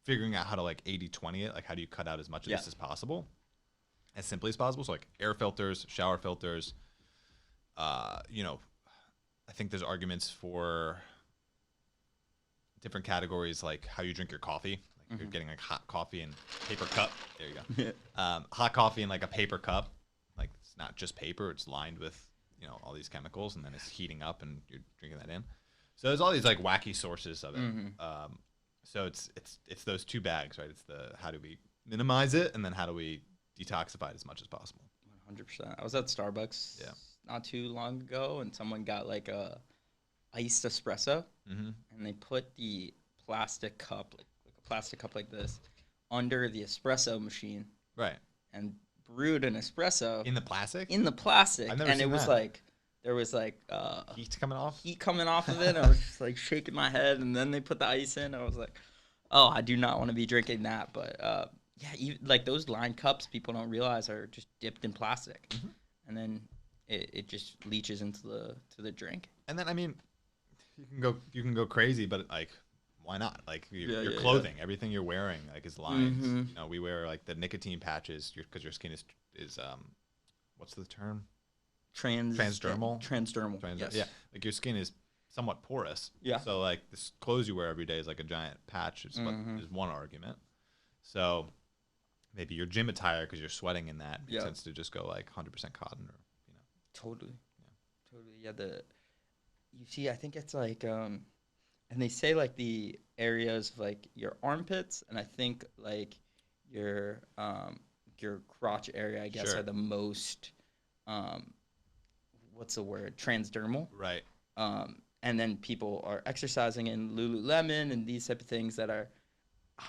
figuring out how to like 80-20 it, like how do you cut out as much of this as possible, as simply as possible. So like air filters, shower filters, I think there's arguments for different categories, like how you drink your coffee. Like you're getting like hot coffee in paper cup. There you go. Hot coffee in like a paper cup. Like it's not just paper; it's lined with all these chemicals, and then it's heating up, and you're drinking that in. So there's all these like wacky sources of it. So it's those two bags, right? It's the how do we minimize it, and then how do we detoxify it as much as possible. 100%. I was at Starbucks not too long ago, and someone got like a iced espresso, and they put the plastic cup, like a plastic cup like this, under the espresso machine, right, and brewed an espresso in the plastic. I've never seen it was that. Like there was like heat coming off of it. I was just like shaking my head, and then they put the ice in. I was like, oh, I do not want to be drinking that. But even, like those lined cups, people don't realize are just dipped in plastic, and then it just leaches into the drink. And then I mean, you can go crazy, but like, why not? Like your clothing, everything you're wearing, like is lines. We wear like the nicotine patches because your skin is what's the term? Transdermal. Yes. Yeah, like your skin is somewhat porous. Yeah. So like this clothes you wear every day is like a giant patch. Is one argument. So maybe your gym attire, because you're sweating in that, makes sense to just go like 100% cotton or Totally. Yeah. You see, I think it's like and they say like the areas of like your armpits, and I think like your crotch area, I guess, are the most what's the word? Transdermal. Right. And then people are exercising in Lululemon and these type of things that are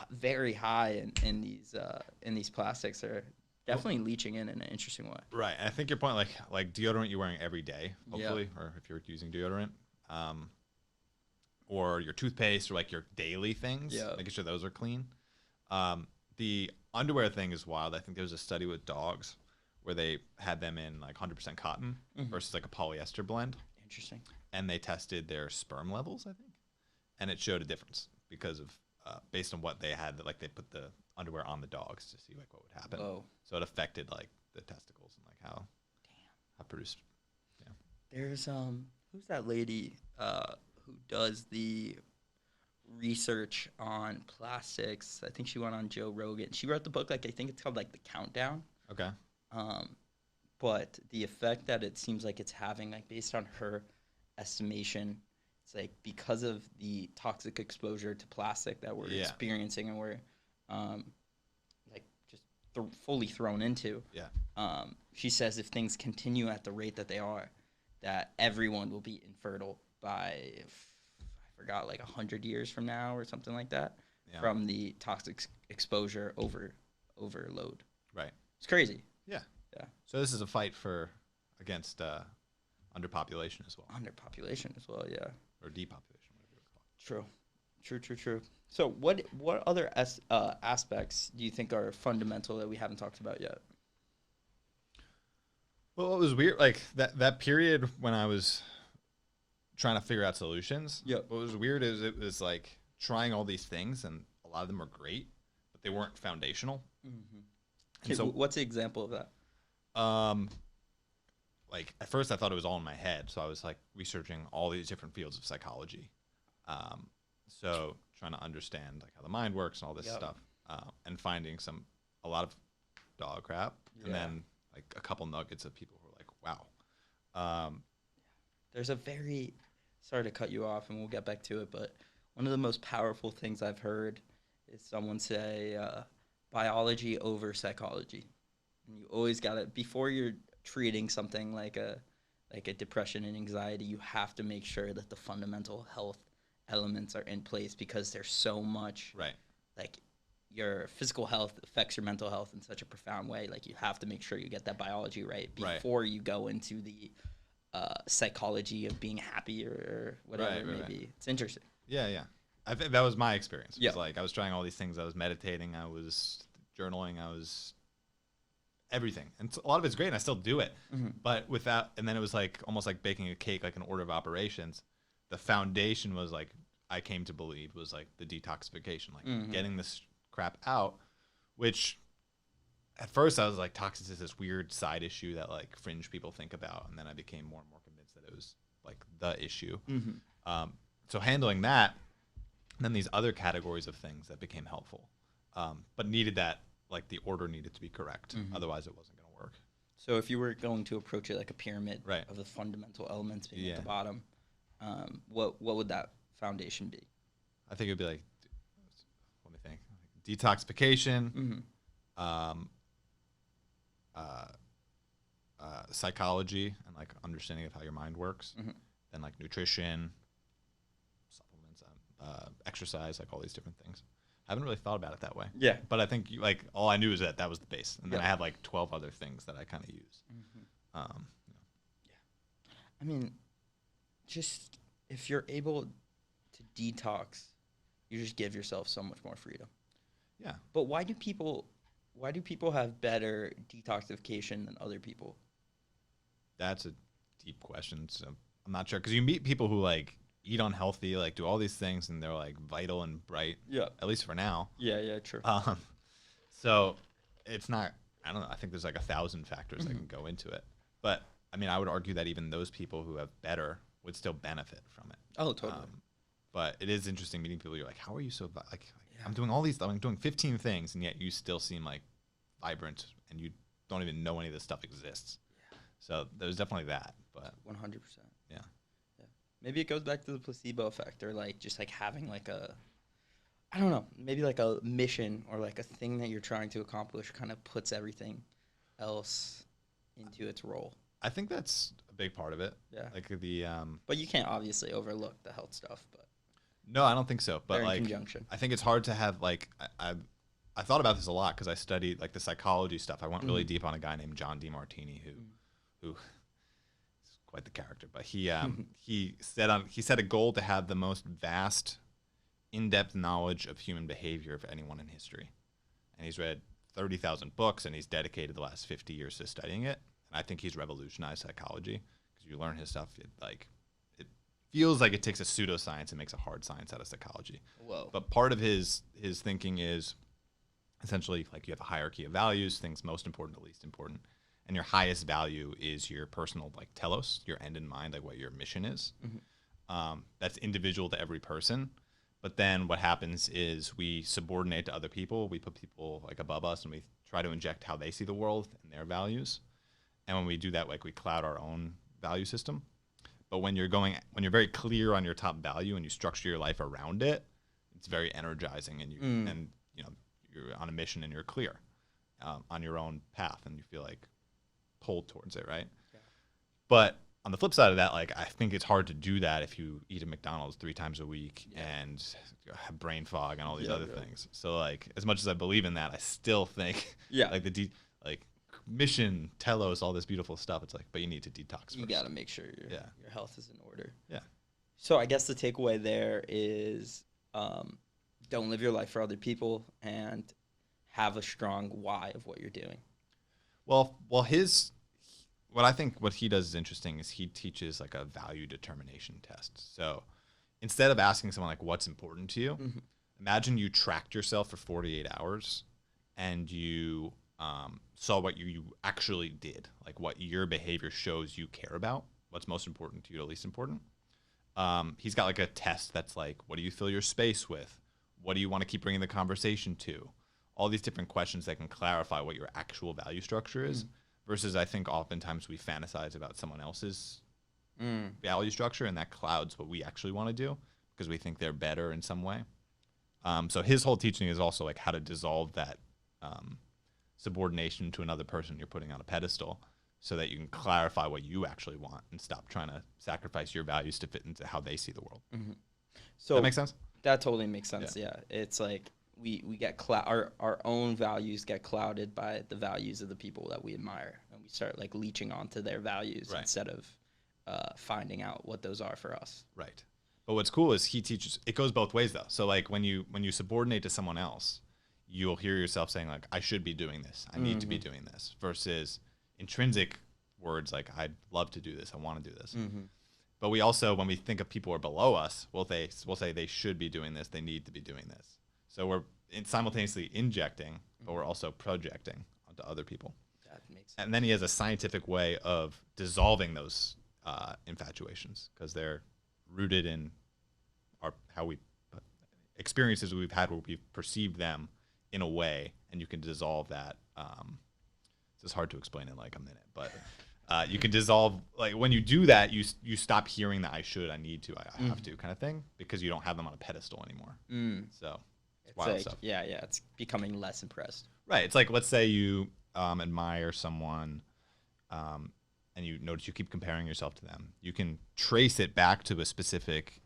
very high in these plastics are definitely leaching in an interesting way. Right. And I think your point, like deodorant you're wearing every day, hopefully, or if you're using deodorant, or your toothpaste, or like your daily things, making sure those are clean. The underwear thing is wild. I think there was a study with dogs where they had them in like 100% cotton versus like a polyester blend. Interesting. And they tested their sperm levels, I think, and it showed a difference because of based on what they had. Like they put the underwear on the dogs to see like what would happen. Oh. So it affected like the testicles and like how produced. Yeah. There's who's that lady who does the research on plastics? I think she went on Joe Rogan. She wrote the book, like I think it's called like The Countdown. Okay. But the effect that it seems like it's having, like based on her estimation, it's like because of the toxic exposure to plastic that we're experiencing and we're like just fully thrown into. Yeah. She says if things continue at the rate that they are, that everyone will be infertile by I forgot like 100 years from now or something like that from the toxic exposure overload. Right. It's crazy. Yeah. So this is a fight against underpopulation as well. Underpopulation as well, yeah. Or depopulation, whatever you call it. True. So what other aspects do you think are fundamental that we haven't talked about yet? Well, it was weird, like that period when I was trying to figure out solutions. Yep. What was weird is it was like trying all these things, and a lot of them were great, but they weren't foundational. Okay, so what's the example of that? Like at first I thought it was all in my head, so I was like researching all these different fields of psychology. So trying to understand like how the mind works and all this stuff, and finding a lot of dog crap, and then like a couple nuggets of people who are like, wow. There's a very, sorry to cut you off, and we'll get back to it, but one of the most powerful things I've heard is someone say biology over psychology. And you always gotta, before you're treating something like a depression and anxiety, you have to make sure that the fundamental health elements are in place, because there's so much, Right. like, your physical health affects your mental health in such a profound way. Like, you have to make sure you get that biology right Right. before you go into the psychology of being happy or whatever it may be. It's interesting. Yeah, yeah. I think that was my experience. It Yeah. was like I was trying all these things. I was meditating. I was journaling. I was everything, and a lot of it's great, and I still do it. But without, and then it was like almost like baking a cake, like an order of operations. The foundation was like I came to believe was like the detoxification, like getting this crap out, which at first I was like, toxic is this weird side issue that like fringe people think about, and then I became more and more convinced that it was like the issue. So handling that, and then these other categories of things that became helpful, but needed that, like the order needed to be correct, otherwise it wasn't going to work. So if you were going to approach it like a pyramid Right. of the fundamental elements being Yeah. at the bottom, what would that foundation be? I think it'd be like, let me think, detoxification, um, psychology, and like understanding of how your mind works, then like nutrition, supplements, exercise, like all these different things. I haven't really thought about it that way. Yeah. But I think like all I knew is that that was the base, and then Yeah. I have like 12 other things that I kind of use. I mean, just if you're able to detox, you just give yourself so much more freedom. Yeah. But why do people have better detoxification than other people? That's a deep question. So I'm not sure, because you meet people who like eat unhealthy, like do all these things, and they're like vital and bright. Yeah. At least for now. Yeah, true. So it's not. I don't know. I think there's like 1,000 factors that can go into it. But I mean, I would argue that even those people who have better would still benefit from it. Oh, totally. But it is interesting meeting people. You're like, how are you so like? I'm doing all these. I'm doing 15 things, and yet you still seem like vibrant, and you don't even know any of this stuff exists. Yeah. So there's definitely that. But 100%. Yeah. Maybe it goes back to the placebo effect, or like just like having like a, I don't know, maybe like a mission or like a thing that you're trying to accomplish kind of puts everything else into its role. I think that's a big part of it. Yeah. Like the But you can't obviously overlook the health stuff. But no, I don't think so. But they're in like conjunction. I think it's hard to have like I thought about this a lot because I studied like the psychology stuff. I went really deep on a guy named John DeMartini who is quite the character. But he set a goal to have the most vast, in-depth knowledge of human behavior of anyone in history, and he's read 30,000 books, and he's dedicated the last 50 years to studying it. And I think he's revolutionized psychology, because you learn his stuff, it feels like it takes a pseudoscience and makes a hard science out of psychology. Whoa. But part of his thinking is essentially like you have a hierarchy of values, things most important to least important, and your highest value is your personal like telos, your end in mind, like what your mission is. That's individual to every person. But then what happens is we subordinate to other people. We put people like above us, and we try to inject how they see the world and their values. And when we do that, like we cloud our own value system. But when you're very clear on your top value and you structure your life around it, it's very energizing, and you're on a mission and you're clear on your own path, and you feel like pulled towards it, right? Yeah. But on the flip side of that, like I think it's hard to do that if you eat at McDonald's 3 times a week and have brain fog and all these other things. So like as much as I believe in that, I still think like like mission, telos, all this beautiful stuff. It's like, but you need to detox. You got to make sure your health is in order. Yeah. So I guess the takeaway there is, don't live your life for other people, and have a strong why of what you're doing. Well, what he does is interesting is he teaches like a value determination test. So instead of asking someone like what's important to you, imagine you tracked yourself for 48 hours and you saw what you actually did, like what your behavior shows you care about, what's most important to you to least important. He's got like a test that's like, what do you fill your space with? What do you want to keep bringing the conversation to? All these different questions that can clarify what your actual value structure is. Versus I think oftentimes we fantasize about someone else's value structure, and that clouds what we actually want to do because we think they're better in some way. So his whole teaching is also like how to dissolve that subordination to another person you're putting on a pedestal, so that you can clarify what you actually want and stop trying to sacrifice your values to fit into how they see the world. Mm-hmm. Does So that make sense? that totally makes sense. Yeah, it's like we get our own values get clouded by the values of the people that we admire, and we start like leeching onto their values Right. instead of finding out what those are for us. Right. But what's cool is he teaches, it goes both ways though. So like when you subordinate to someone else, you'll hear yourself saying like, I should be doing this. I need to be doing this, versus intrinsic words like, I'd love to do this. I want to do this. Mm-hmm. But we also, when we think of people who are below us, we'll say they should be doing this. They need to be doing this. So we're simultaneously injecting, but we're also projecting onto other people. That makes sense. And then he has a scientific way of dissolving those infatuations, because they're rooted in how we experiences we've had where we've perceived them in a way, and you can dissolve that. This is hard to explain in like a minute, but you can dissolve, like when you do that, you stop hearing the I should, I need to, I have to kind of thing, because you don't have them on a pedestal anymore. So It's wild like, stuff. yeah, it's becoming less impressed. Right. It's like, let's say you admire someone, and you notice you keep comparing yourself to them. You can trace it back to a specific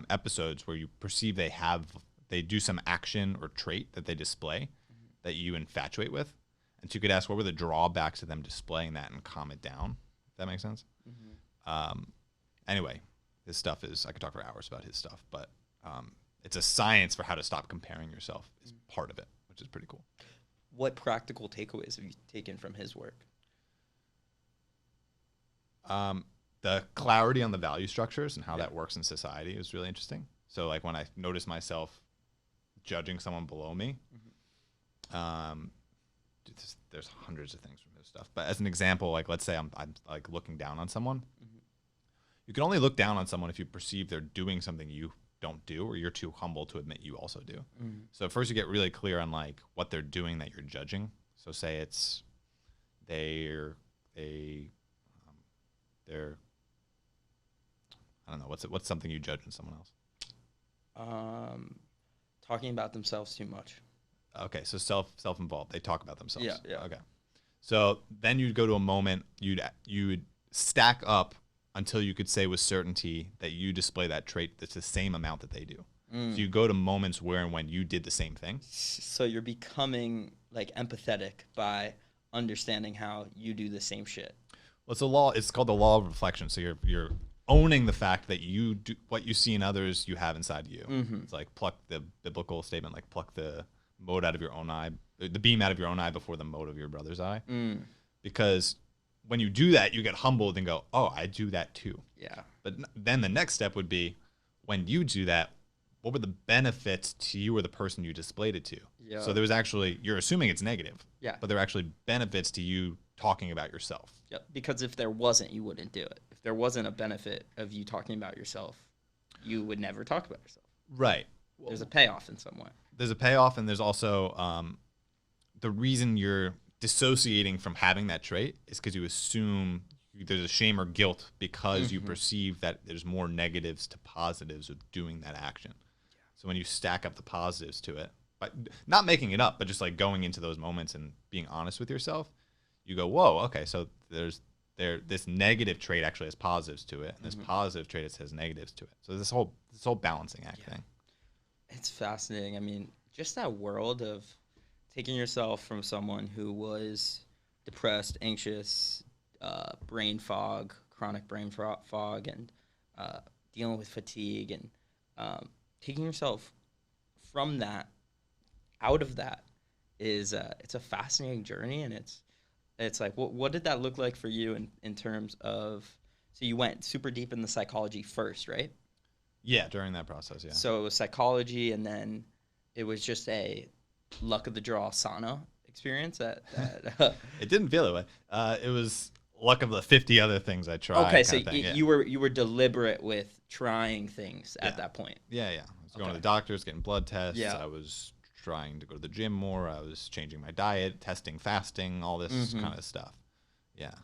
episodes where you perceive they do some action or trait that they display that you infatuate with. And so you could ask, what were the drawbacks to them displaying that, and calm it down, if that makes sense. Anyway, his stuff is, I could talk for hours about his stuff, but it's a science for how to stop comparing yourself is part of it, which is pretty cool. What practical takeaways have you taken from his work? The clarity on the value structures and how that works in society is really interesting. So like when I notice myself judging someone below me, there's hundreds of things from his stuff. But as an example, like let's say I'm like looking down on someone. You can only look down on someone if you perceive they're doing something you don't do, or you're too humble to admit you also do. So first you get really clear on like what they're doing that you're judging. So say it's they're I don't know, what's something you judge in someone else? Talking about themselves too much. Okay, so self-involved. They talk about themselves. Yeah. Okay. So then you'd go to a moment, you'd stack up until you could say with certainty that you display that trait that's the same amount that they do. So you go to moments where and when you did the same thing. So you're becoming like empathetic by understanding how you do the same shit. Well, it's a law. It's called the law of reflection. So you're owning the fact that you do what you see in others, you have inside you. It's like pluck the biblical statement, like pluck the mote out of your own eye, the beam out of your own eye before the mote of your brother's eye. Because when you do that, you get humbled and go, oh, I do that too. Yeah. But then the next step would be, when you do that, what were the benefits to you or the person you displayed it to? Yeah. So there was actually, you're assuming it's negative. Yeah. But there are actually benefits to you talking about yourself. Yep. Because if there wasn't, you wouldn't do it. If there wasn't a benefit of you talking about yourself, you would never talk about yourself. Right. There's a payoff in some way. There's a payoff, and there's also the reason you're dissociating from having that trait is because you assume there's a shame or guilt because you perceive that there's more negatives to positives of doing that action. So when you stack up the positives to it, but not making it up, but just like going into those moments and being honest with yourself, you go, whoa, okay, so this negative trait actually has positives to it, and this positive trait has negatives to it. So this whole balancing act thing. It's fascinating. I mean, just that world of taking yourself from someone who was depressed, anxious, brain fog, chronic brain fog, and dealing with fatigue, and taking yourself from that, out of that, is it's a fascinating journey, and it's like, what did that look like for you in terms of, so you went super deep in the psychology first, right? Yeah, during that process, yeah. So it was psychology, and then it was just a luck of the draw sauna experience that It didn't feel that way. It was luck of the 50 other things I tried. Okay, so yeah. you were deliberate with trying things at that point. Yeah. I was going to the doctors, getting blood tests. Yeah. I was trying to go to the gym more. I was changing my diet, testing fasting, all this kind of stuff. Yeah.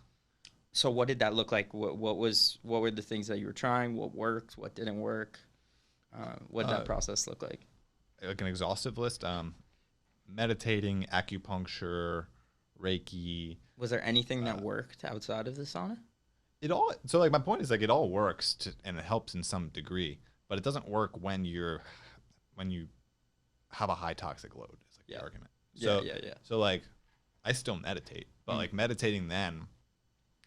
So what did that look like? What were the things that you were trying? What worked? What didn't work? What did that process look like? Like an exhaustive list. meditating, acupuncture, Reiki. Was there anything that Uh, worked outside of the sauna? it all so like my point is like it all works and it helps in some degree, but it doesn't work when you have a high toxic load. Is like Yeah. the argument. Yeah, So yeah, yeah. so like I still meditate, but Mm. like meditating then,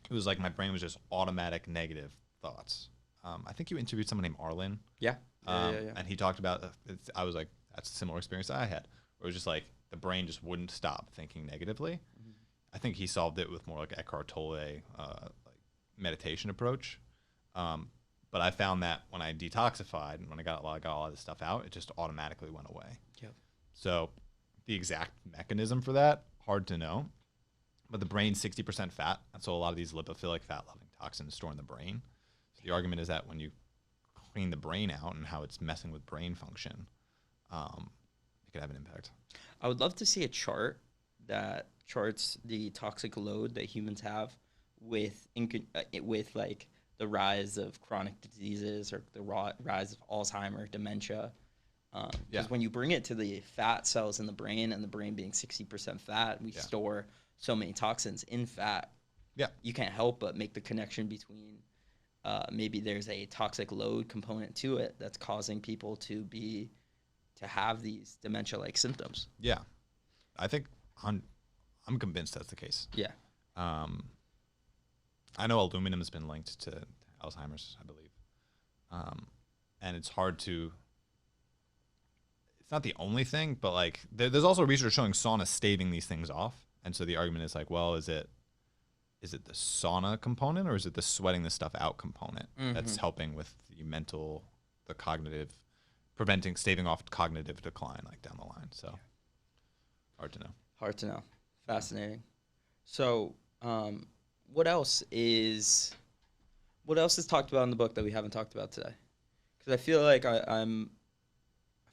it was like my brain was just automatic negative thoughts. I think you interviewed someone named Arlen, Yeah. Yeah, yeah, yeah. and he talked about. I was like, that's a similar experience that I had. Where it was just like the brain just wouldn't stop thinking negatively. Mhm. I think he solved it with more like Eckhart Tolle, like meditation approach. But I found that when I detoxified and when I got all of this stuff out, it just automatically went away. Yep. So the exact mechanism for that, hard to know. But the brain's 60% fat, and so a lot of these lipophilic fat-loving toxins store in the brain. So the argument is that when you clean the brain out and how it's messing with brain function, it could have an impact. I would love to see a chart that charts the toxic load that humans have with like the rise of chronic diseases or the rise of Alzheimer, dementia. Yeah. Because when you bring it to the fat cells in the brain and the brain being 60% fat, we Yeah. store so many toxins in fat. Yeah. You can't help but make the connection between maybe there's a toxic load component to it that's causing people to have these dementia-like symptoms. Yeah. I think I'm convinced that's the case. Yeah. I know aluminum has been linked to Alzheimer's, I believe. And it's hard to. It's not the only thing, but like there's also research showing sauna staving these things off. And so the argument is like, well, is it the sauna component or is it the sweating the stuff out component that's helping with the mental, the cognitive, staving off cognitive decline like down the line? So hard to know. Hard to know. Fascinating. So, what else is talked about in the book that we haven't talked about today? Because I feel like I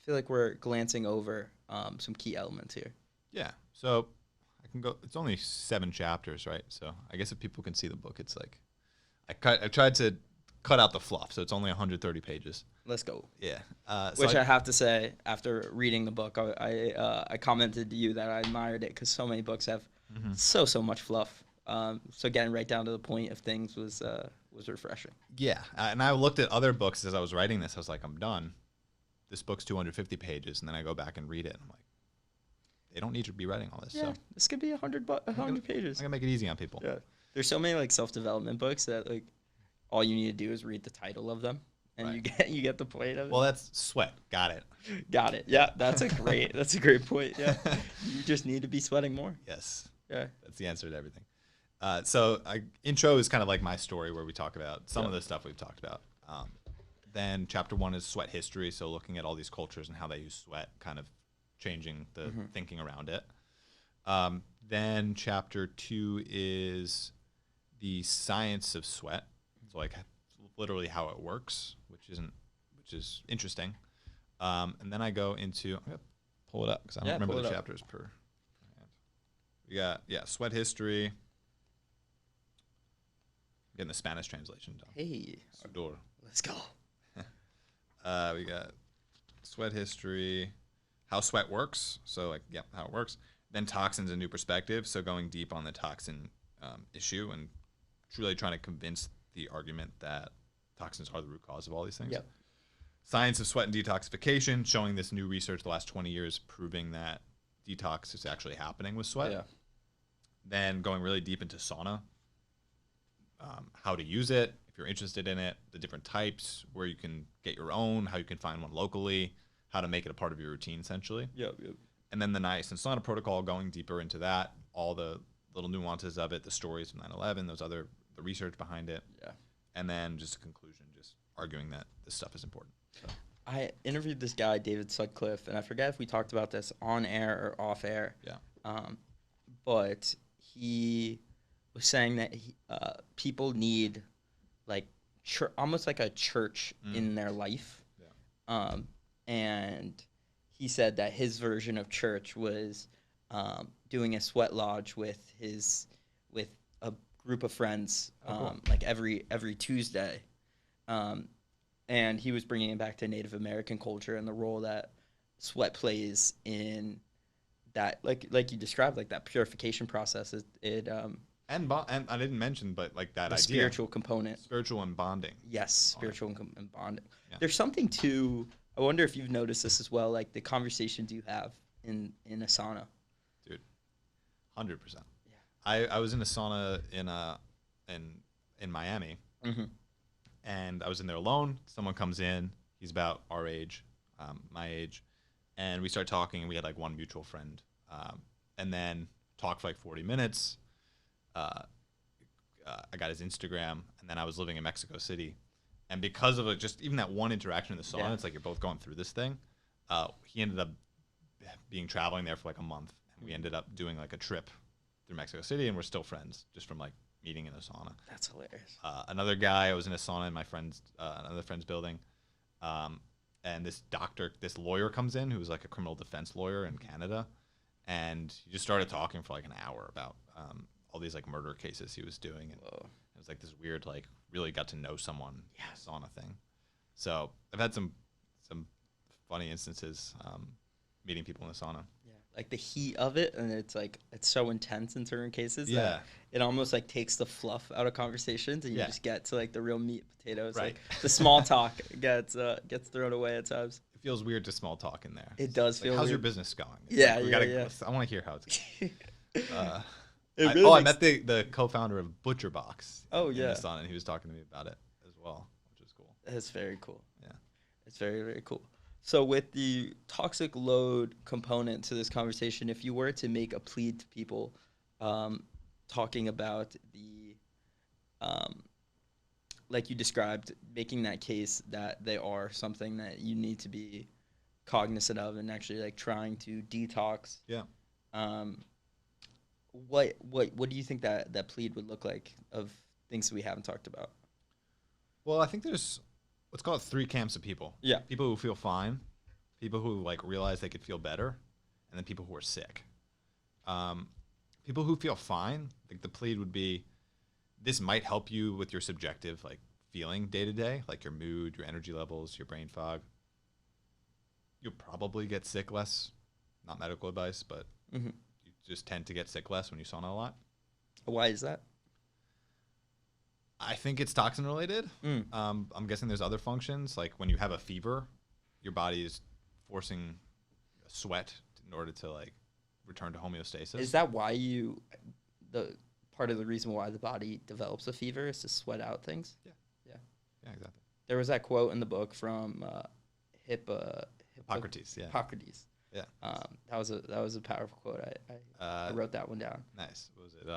feel like we're glancing over some key elements here. Yeah. So I can go. It's only 7 chapters, right? So I guess if people can see the book, it's like I tried to cut out the fluff, so it's only 130 pages. Let's go. Yeah. Which I have to say, after reading the book, I commented to you that I admired it because so many books have so much fluff. So getting right down to the point of things was refreshing. Yeah, and I looked at other books as I was writing this. I was like, I'm done. This book's 250 pages, and then I go back and read it. And I'm like, they don't need to be writing all this. Yeah, So this could be 100 pages. I'm gonna make it easy on people. Yeah, there's so many like self-development books that like all you need to do is read the title of them, and Right. you get the point of it. Well, that's sweat. Got it. Got it. Yeah, that's a great point. Yeah, you just need to be sweating more. Yes. Yeah. That's the answer to everything. So intro is kind of like my story where we talk about some of the stuff we've talked about. Then chapter 1 is sweat history. So looking at all these cultures and how they use sweat, kind of changing the thinking around it. Then chapter 2 is the science of sweat. So like literally how it works, which is interesting. And then I go into, I'm gonna pull it up because I don't remember the chapters per hand. We got sweat history. Getting the Spanish translation done. Hey, Sudor. let's go. We got sweat history, how sweat works. So like, how it works. Then toxins, a new perspective. So going deep on the toxin issue and truly trying to convince the argument that toxins are the root cause of all these things. Yep. Science of sweat and detoxification, showing this new research the last 20 years proving that detox is actually happening with sweat. Yeah. Then going really deep into sauna, how to use it, if you're interested in it, the different types, where you can get your own, how you can find one locally, how to make it a part of your routine, essentially. Yep. And then the nice and sauna protocol, going deeper into that, all the little nuances of it, the stories from 9/11, the research behind it. Yeah. And then just a conclusion, just arguing that this stuff is important. So. I interviewed this guy, David Sutcliffe, and I forget if we talked about this on air or off air. Yeah. But he was saying that people need like almost like a church in their life. Yeah. And he said that his version of church was doing a sweat lodge with a group of friends, cool. like every Tuesday. And he was bringing it back to Native American culture and the role that sweat plays in that like you described, like that purification process, And I didn't mention, but like that the idea, spiritual component. spiritual and bonding. Yes, On it. spiritual and bonding. Yeah, There's something to. I wonder if you've noticed this as well, like the conversations you have in a sauna. dude, 100%. Yeah. I was in a sauna in in Miami, Mm-hmm. and I was in there alone. Someone comes in. He's about our age, my age, and we start talking. And we had like one mutual friend, and then talked for like 40 minutes. Uh, I got his Instagram, and then I was living in Mexico City, and because of just even that one interaction in the sauna, Yeah. it's like you're both going through this thing. He ended up being traveling there for like a month, and we ended up doing like a trip through Mexico City, and we're still friends just from like meeting in a sauna. That's hilarious. Another guy, I was in a sauna in my friend's another friend's building, and this lawyer comes in who's like a criminal defense lawyer in Canada, and he just started talking for like an hour about all these like murder cases he was doing, and Whoa. it was like this weird like really got to know someone Yeah. sauna thing. So I've had some funny instances meeting people in the sauna. Yeah. Like the heat of it, and it's like it's so intense in certain cases Yeah. that it almost like takes the fluff out of conversations, and you Yeah. just get to like the real meat and potatoes. Right. Like the small talk gets thrown away at times. It feels weird to small talk in there. It does Like, feel how's your weird. business going? Yeah, Like, yeah, yeah. I want to hear how it's going. It I really met the co-founder of Butcher Box. Oh, in yeah. the sauna, and he was talking to me about it as well, which is cool. That's very cool. Yeah. It's very, very cool. So with the toxic load component to this conversation, if you were to make a plea to people, talking about like you described, making that case that they are something that you need to be cognizant of and actually like trying to detox. Yeah. What do you think that plea would look like of things that we haven't talked about? Well, I think there's let's call it three camps of people. Yeah. People who feel fine, people who like realize they could feel better, and then people who are sick. People who feel fine, I think the plea would be, this might help you with your subjective like feeling day to day, like your mood, your energy levels, your brain fog. You'll probably get sick less. Not medical advice, but Mm-hmm. you just tend to get sick less when you sauna a lot. Why is that? I think it's toxin related. Mm. I'm guessing there's other functions, like when you have a fever, your body is forcing sweat in order to like return to homeostasis. Is that why the part of the reason why the body develops a fever is to sweat out things? Yeah, exactly. There was that quote in the book from Hippocrates. Yeah. Hippocrates. Yeah. That was a powerful quote. I wrote that one down. Nice. What was it?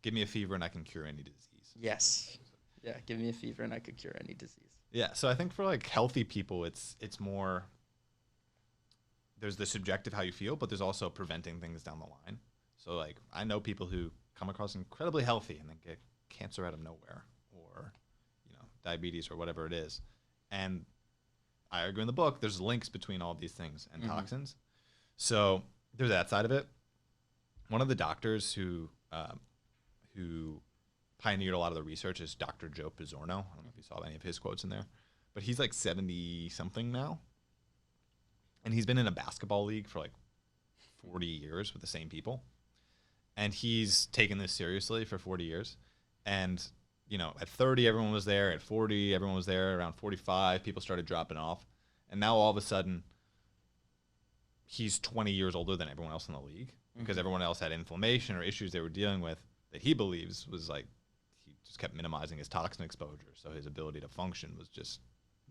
Give me a fever and I can cure any disease. Yes. Yeah. Give me a fever and I could cure any disease. Yeah. So I think for like healthy people, it's more. There's the subjective how you feel, but there's also preventing things down the line. So like I know people who come across incredibly healthy and then get cancer out of nowhere, or diabetes or whatever it is, and I argue in the book there's links between all these things and toxins. So there's that side of it. One of the doctors who pioneered a lot of the research is Dr. Joe Pizzorno. I don't know if you saw any of his quotes in there, but he's like 70 something now, and he's been in a basketball league for like 40 years with the same people, and he's taken this seriously for 40 years. And at 30 everyone was there, at 40 everyone was there, around 45 people started dropping off, and now all of a sudden he's 20 years older than everyone else in the league because everyone else had inflammation or issues they were dealing with that he believes was like he just kept minimizing his toxin exposure, so his ability to function was just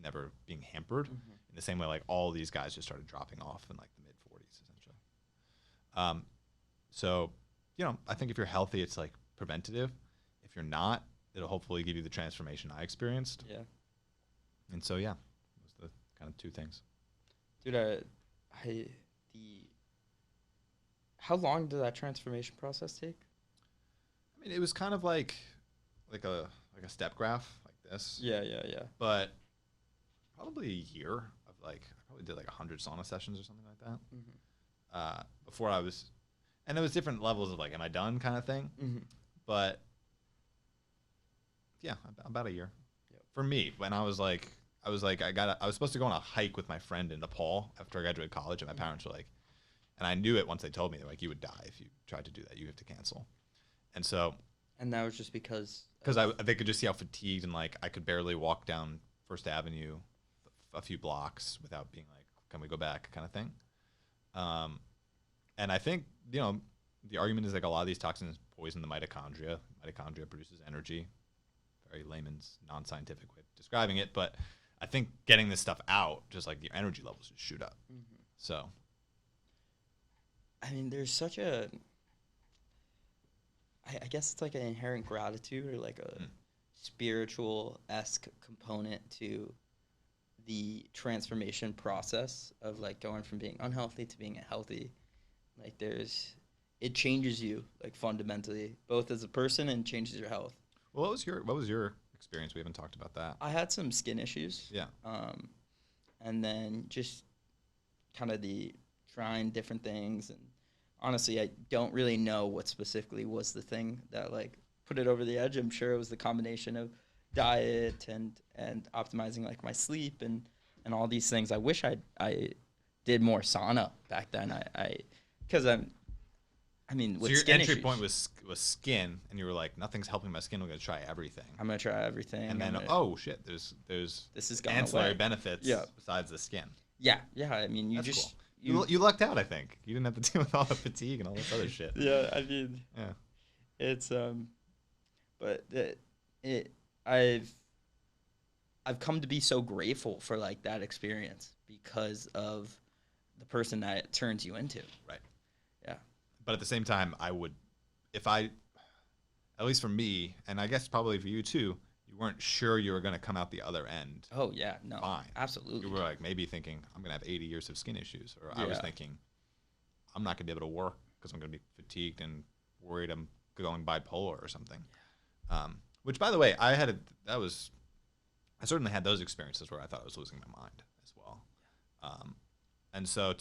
never being hampered in the same way like all these guys just started dropping off in like the mid 40s essentially. So I think if you're healthy it's like preventative. If you're not, it'll hopefully give you the transformation I experienced. Yeah. And so yeah, those are the kind of two things. Dude, how long did that transformation process take? I mean, it was kind of like a step graph like this. Yeah. But probably a year of like I probably did like 100 sauna sessions or something like that. Before I was, and there was different levels of like, am I done kind of thing. But yeah, about a year. Yep. For me, when I was supposed to go on a hike with my friend in Nepal after I graduated college, and my parents were like, And I knew it once they told me, like, you would die if you tried to do that. You have to cancel. And so, And that was just because they could just see how fatigued and like I could barely walk down First Avenue a few blocks without being like, can we go back kind of thing. And I think, the argument is like a lot of these toxins poison the mitochondria. Mitochondria produces energy. Very layman's non-scientific way of describing it. But I think getting this stuff out, just like your energy levels just shoot up. Mm-hmm. So. I mean, there's such a, I guess it's like an inherent gratitude or like a spiritual-esque component to the transformation process of like going from being unhealthy to being healthy. Like it changes you like fundamentally, both as a person and changes your health. Well, what was your experience? We haven't talked about that. I had some skin issues. Yeah. And then just kind of the trying different things, and honestly, I don't really know what specifically was the thing that like put it over the edge. I'm sure it was the combination of diet and optimizing like my sleep and all these things. I wish I did more sauna back then. Because I mean, with so your skin entry issues, point was skin, and you were like, nothing's helping my skin. I'm gonna try everything. I'm gonna try everything. And then, oh shit, there's this is ancillary away. benefits besides the skin. Yeah. I mean, That's just cool. You lucked out. I think you didn't have to deal with all the fatigue and all this other shit. Yeah, I mean, yeah, it's but I've come to be so grateful for like that experience because of the person that it turns you into. Right. Yeah. But at the same time, I would, if I, at least for me, and I guess probably for you too, you weren't sure you were going to come out the other end. Oh yeah, no, fine, absolutely. You were like maybe thinking I'm going to have 80 years of skin issues, or I was thinking I'm not going to be able to work because I'm going to be fatigued and worried I'm going bipolar or something. Which, by the way, I certainly had those experiences where I thought I was losing my mind as well. And so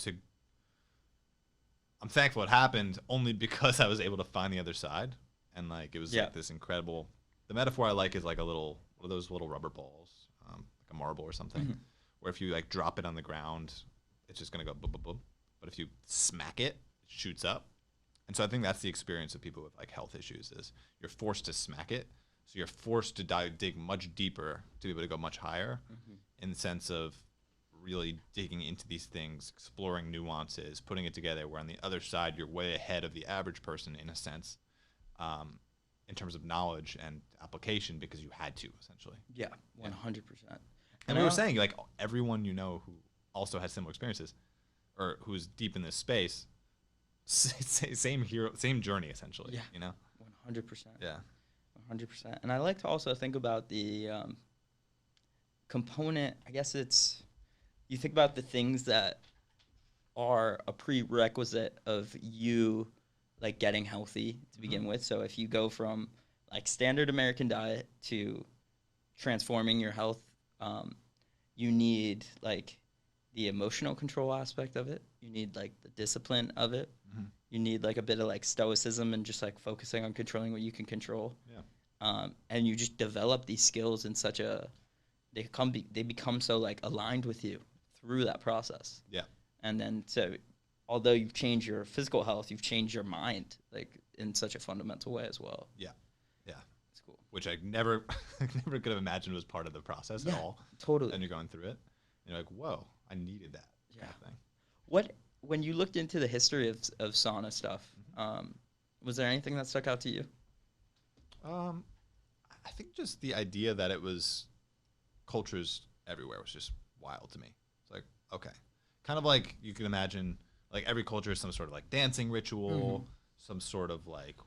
I'm thankful it happened only because I was able to find the other side. And like, it was like this incredible, the metaphor I like is like one of those little rubber balls, like a marble or something, where if you like drop it on the ground, it's just going to go boom, boom, boom. But if you smack it, it shoots up. And so I think that's the experience of people with like health issues is you're forced to smack it. So you're forced to dig much deeper to be able to go much higher in the sense of really digging into these things, exploring nuances, putting it together, where on the other side, you're way ahead of the average person in a sense, in terms of knowledge and application because you had to, essentially. Yeah, 100%. And we were saying, like, everyone you know who also has similar experiences or who's deep in this space, same journey, essentially. Yeah, you know? 100%. Yeah. 100%. And I like to also think about the component, I guess you think about the things that are a prerequisite of you like getting healthy to begin with. So if you go from like standard American diet to transforming your health, you need like the emotional control aspect of it. You need like the discipline of it. You need like a bit of like stoicism and just like focusing on controlling what you can control. Yeah. And you just develop these skills in such they become so like aligned with you through that process. Yeah. And then so although you've changed your physical health, you've changed your mind like in such a fundamental way as well. Yeah. Yeah. It's cool. Which I never could have imagined was part of the process at all. Totally. And you're going through it. You're like, whoa, I needed that kind of thing. When you looked into the history of sauna stuff, was there anything that stuck out to you? I think just the idea that it was cultures everywhere was just wild to me. It's like, okay. Kind of like you can imagine, like every culture has some sort of like dancing ritual, some sort of like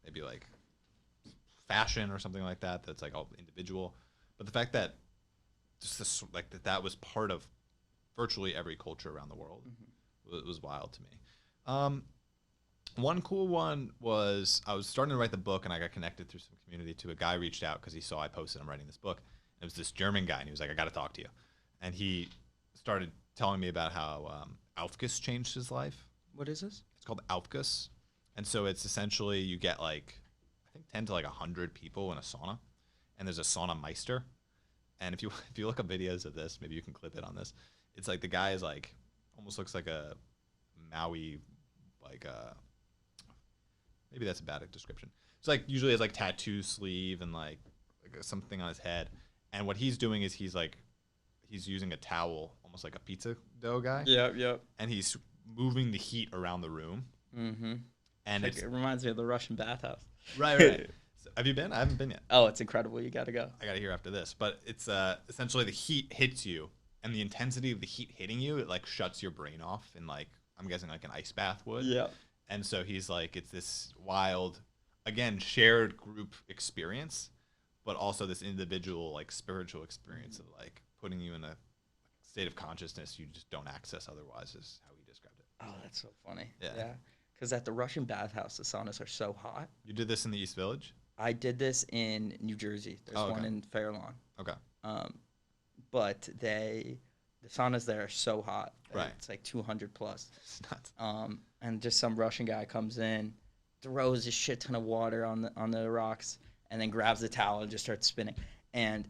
maybe like fashion or something like that that's like all individual. But the fact that just this, like that was part of virtually every culture around the world was wild to me. One cool one was I was starting to write the book and I got connected through some community to a guy reached out because he saw I posted I'm writing this book. It was this German guy and he was like, I got to talk to you. And he started telling me about how Aufguss changed his life. What is this? It's called Aufguss. And so it's essentially you get like, I think 10 to like 100 people in a sauna and there's a sauna meister. And if you look up videos of this, maybe you can clip it on this. It's like the guy is like, almost looks like a Maui, like maybe that's a bad description. It's like usually has like tattoo sleeve and like something on his head. And what he's doing is he's using a towel, almost like a pizza dough guy, Yep, yep. and he's moving the heat around the room. Mm-hmm. And It reminds me of the Russian bathhouse. right. So, have you been? I haven't been yet. Oh, it's incredible. You got to go. I got to hear after this. But it's essentially the heat hits you, and the intensity of the heat hitting you, it like shuts your brain off, and like I'm guessing like an ice bath would. Yeah. And so he's like, it's this wild, again, shared group experience, but also this individual like spiritual experience of like putting you in a state of consciousness you just don't access otherwise, is how he described it. Oh, that's so funny. Yeah. Because at the Russian bathhouse, the saunas are so hot. You did this in the East Village? I did this in New Jersey. There's one in Fair Lawn. Okay. But the saunas there are so hot. Right. It's like 200 plus. It's nuts. And just some Russian guy comes in, throws a shit ton of water on the rocks, and then grabs the towel and just starts spinning. And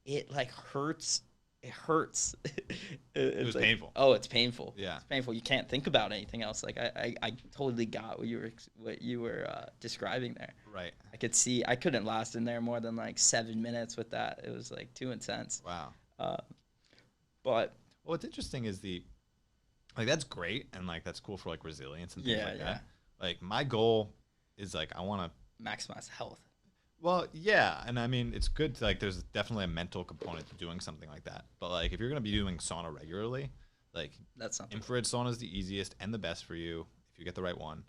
it like hurts. It hurts. It was like, painful. Oh, it's painful. Yeah. It's painful. You can't think about anything else. Like I totally got what you were describing there. Right. I could see. I couldn't last in there more than like 7 minutes with that. It was like too intense. Wow. But what's interesting is that's great, and like that's cool for like resilience and things like that. Like my goal is like I want to maximize health. Well, yeah, and I mean it's good to like there's definitely a mental component to doing something like that. But like if you're gonna be doing sauna regularly, like that's something. Infrared sauna is the easiest and the best for you if you get the right one.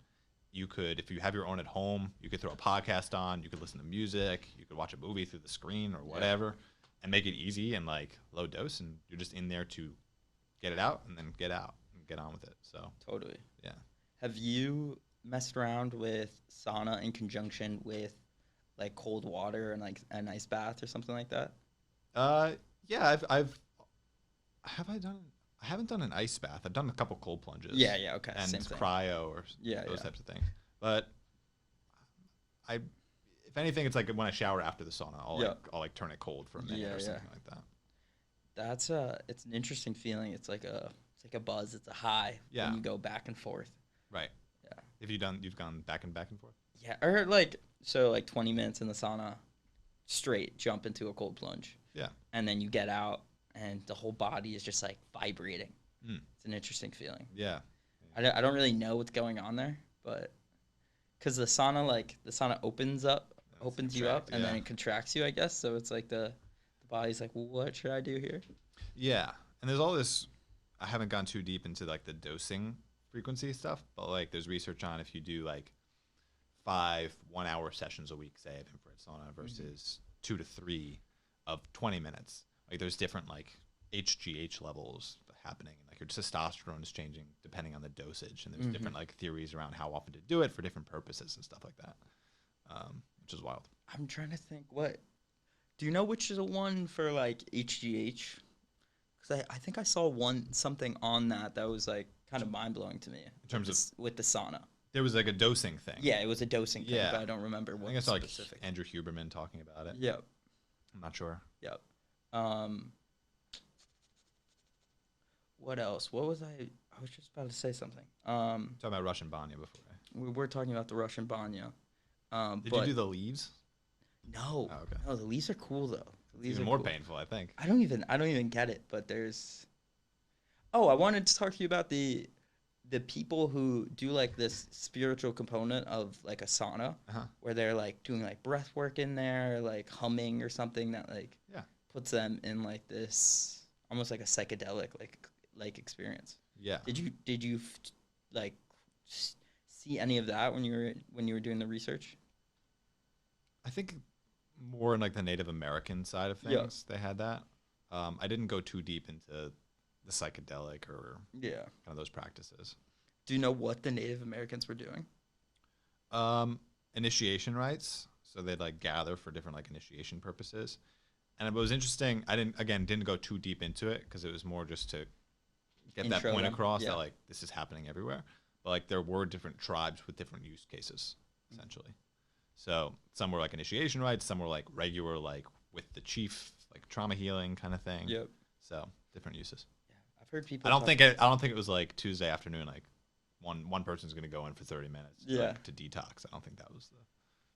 You could, if you have your own at home, you could throw a podcast on, you could listen to music, you could watch a movie through the screen or whatever, and make it easy and like low dose, and you're just in there to get it out and then get out and get on with it. So totally. Yeah. Have you messed around with sauna in conjunction with like cold water and like an ice bath or something like that? Yeah, I haven't done an ice bath. I've done a couple cold plunges. Yeah, okay. And same thing. cryo or those types of things. But if anything, it's like when I shower after the sauna, I'll turn it cold for a minute or something like that. That's it's an interesting feeling. It's like a buzz. It's a high when you go back and forth. Right. Yeah. You've gone back and forth? Yeah, or like 20 minutes in the sauna, straight jump into a cold plunge. Yeah. And then you get out and the whole body is just like vibrating. It's an interesting feeling. Yeah. I don't really know what's going on there, but because the sauna opens you up and then it contracts you, I guess. So it's like the body's like, well, what should I do here? Yeah. And there's all this, I haven't gone too deep into like the dosing frequency stuff, but like there's research on if you do like 5 1-hour sessions a week, say at infrared sauna versus 2 to 3 of 20 minutes. Like there's different like HGH levels happening, and like your testosterone is changing depending on the dosage, and there's different like theories around how often to do it for different purposes and stuff like that, which is wild. I'm trying to think, what do you know which is the one for like HGH? Because I think I saw something on that was like kind of mind-blowing to me in terms of with the sauna. There was like a dosing thing. Yeah, it was a dosing thing, but I don't remember what. I think I saw specific. Like Andrew Huberman talking about it. Yep. I'm not sure. Yep. What else? What was I was just about to say something. Talking about Russian banya before. We were talking about the Russian banya. Did you do the leaves? No. Oh, okay. No, the leaves are cool though. The leaves even are more cool. painful, I think. I don't even get it, but there's. Oh, I wanted to talk to you about the people who do like this spiritual component of like a sauna, where they're like doing like breath work in there, like humming or something that like puts them in like this almost like a psychedelic like experience. Yeah. Did you like see any of that when you were doing the research? I think more in like the Native American side of things, they had that. I didn't go too deep into the psychedelic or kind of those practices. Do you know what the Native Americans were doing? Initiation rites. So they'd like gather for different like initiation purposes. And it was interesting. I didn't go too deep into it because it was more just to get that point across that like this is happening everywhere. But like there were different tribes with different use cases, essentially. So some were like initiation rites, some were like regular like with the chief, like trauma healing kind of thing. Yep. So different uses. Yeah, I've heard people. I don't think it was like Tuesday afternoon, like one person's going to go in for 30 minutes Yeah. to detox. I don't think that was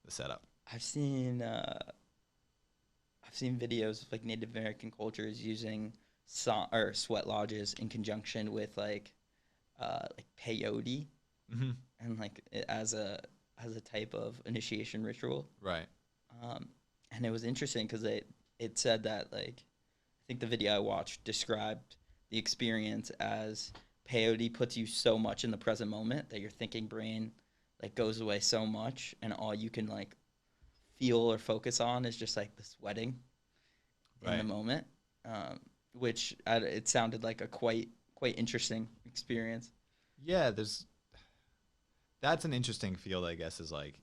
the setup. I've seen videos of like Native American cultures using or sweat lodges in conjunction with like peyote Hmm. and like as a type of initiation ritual. Right. And it was interesting because it said that like I think the video I watched described the experience as peyote puts you so much in the present moment that your thinking brain like goes away so much, and all you can like feel or focus on is just like the sweating in the Right. moment, which it sounded like a quite interesting experience. Yeah, that's an interesting field, I guess, is like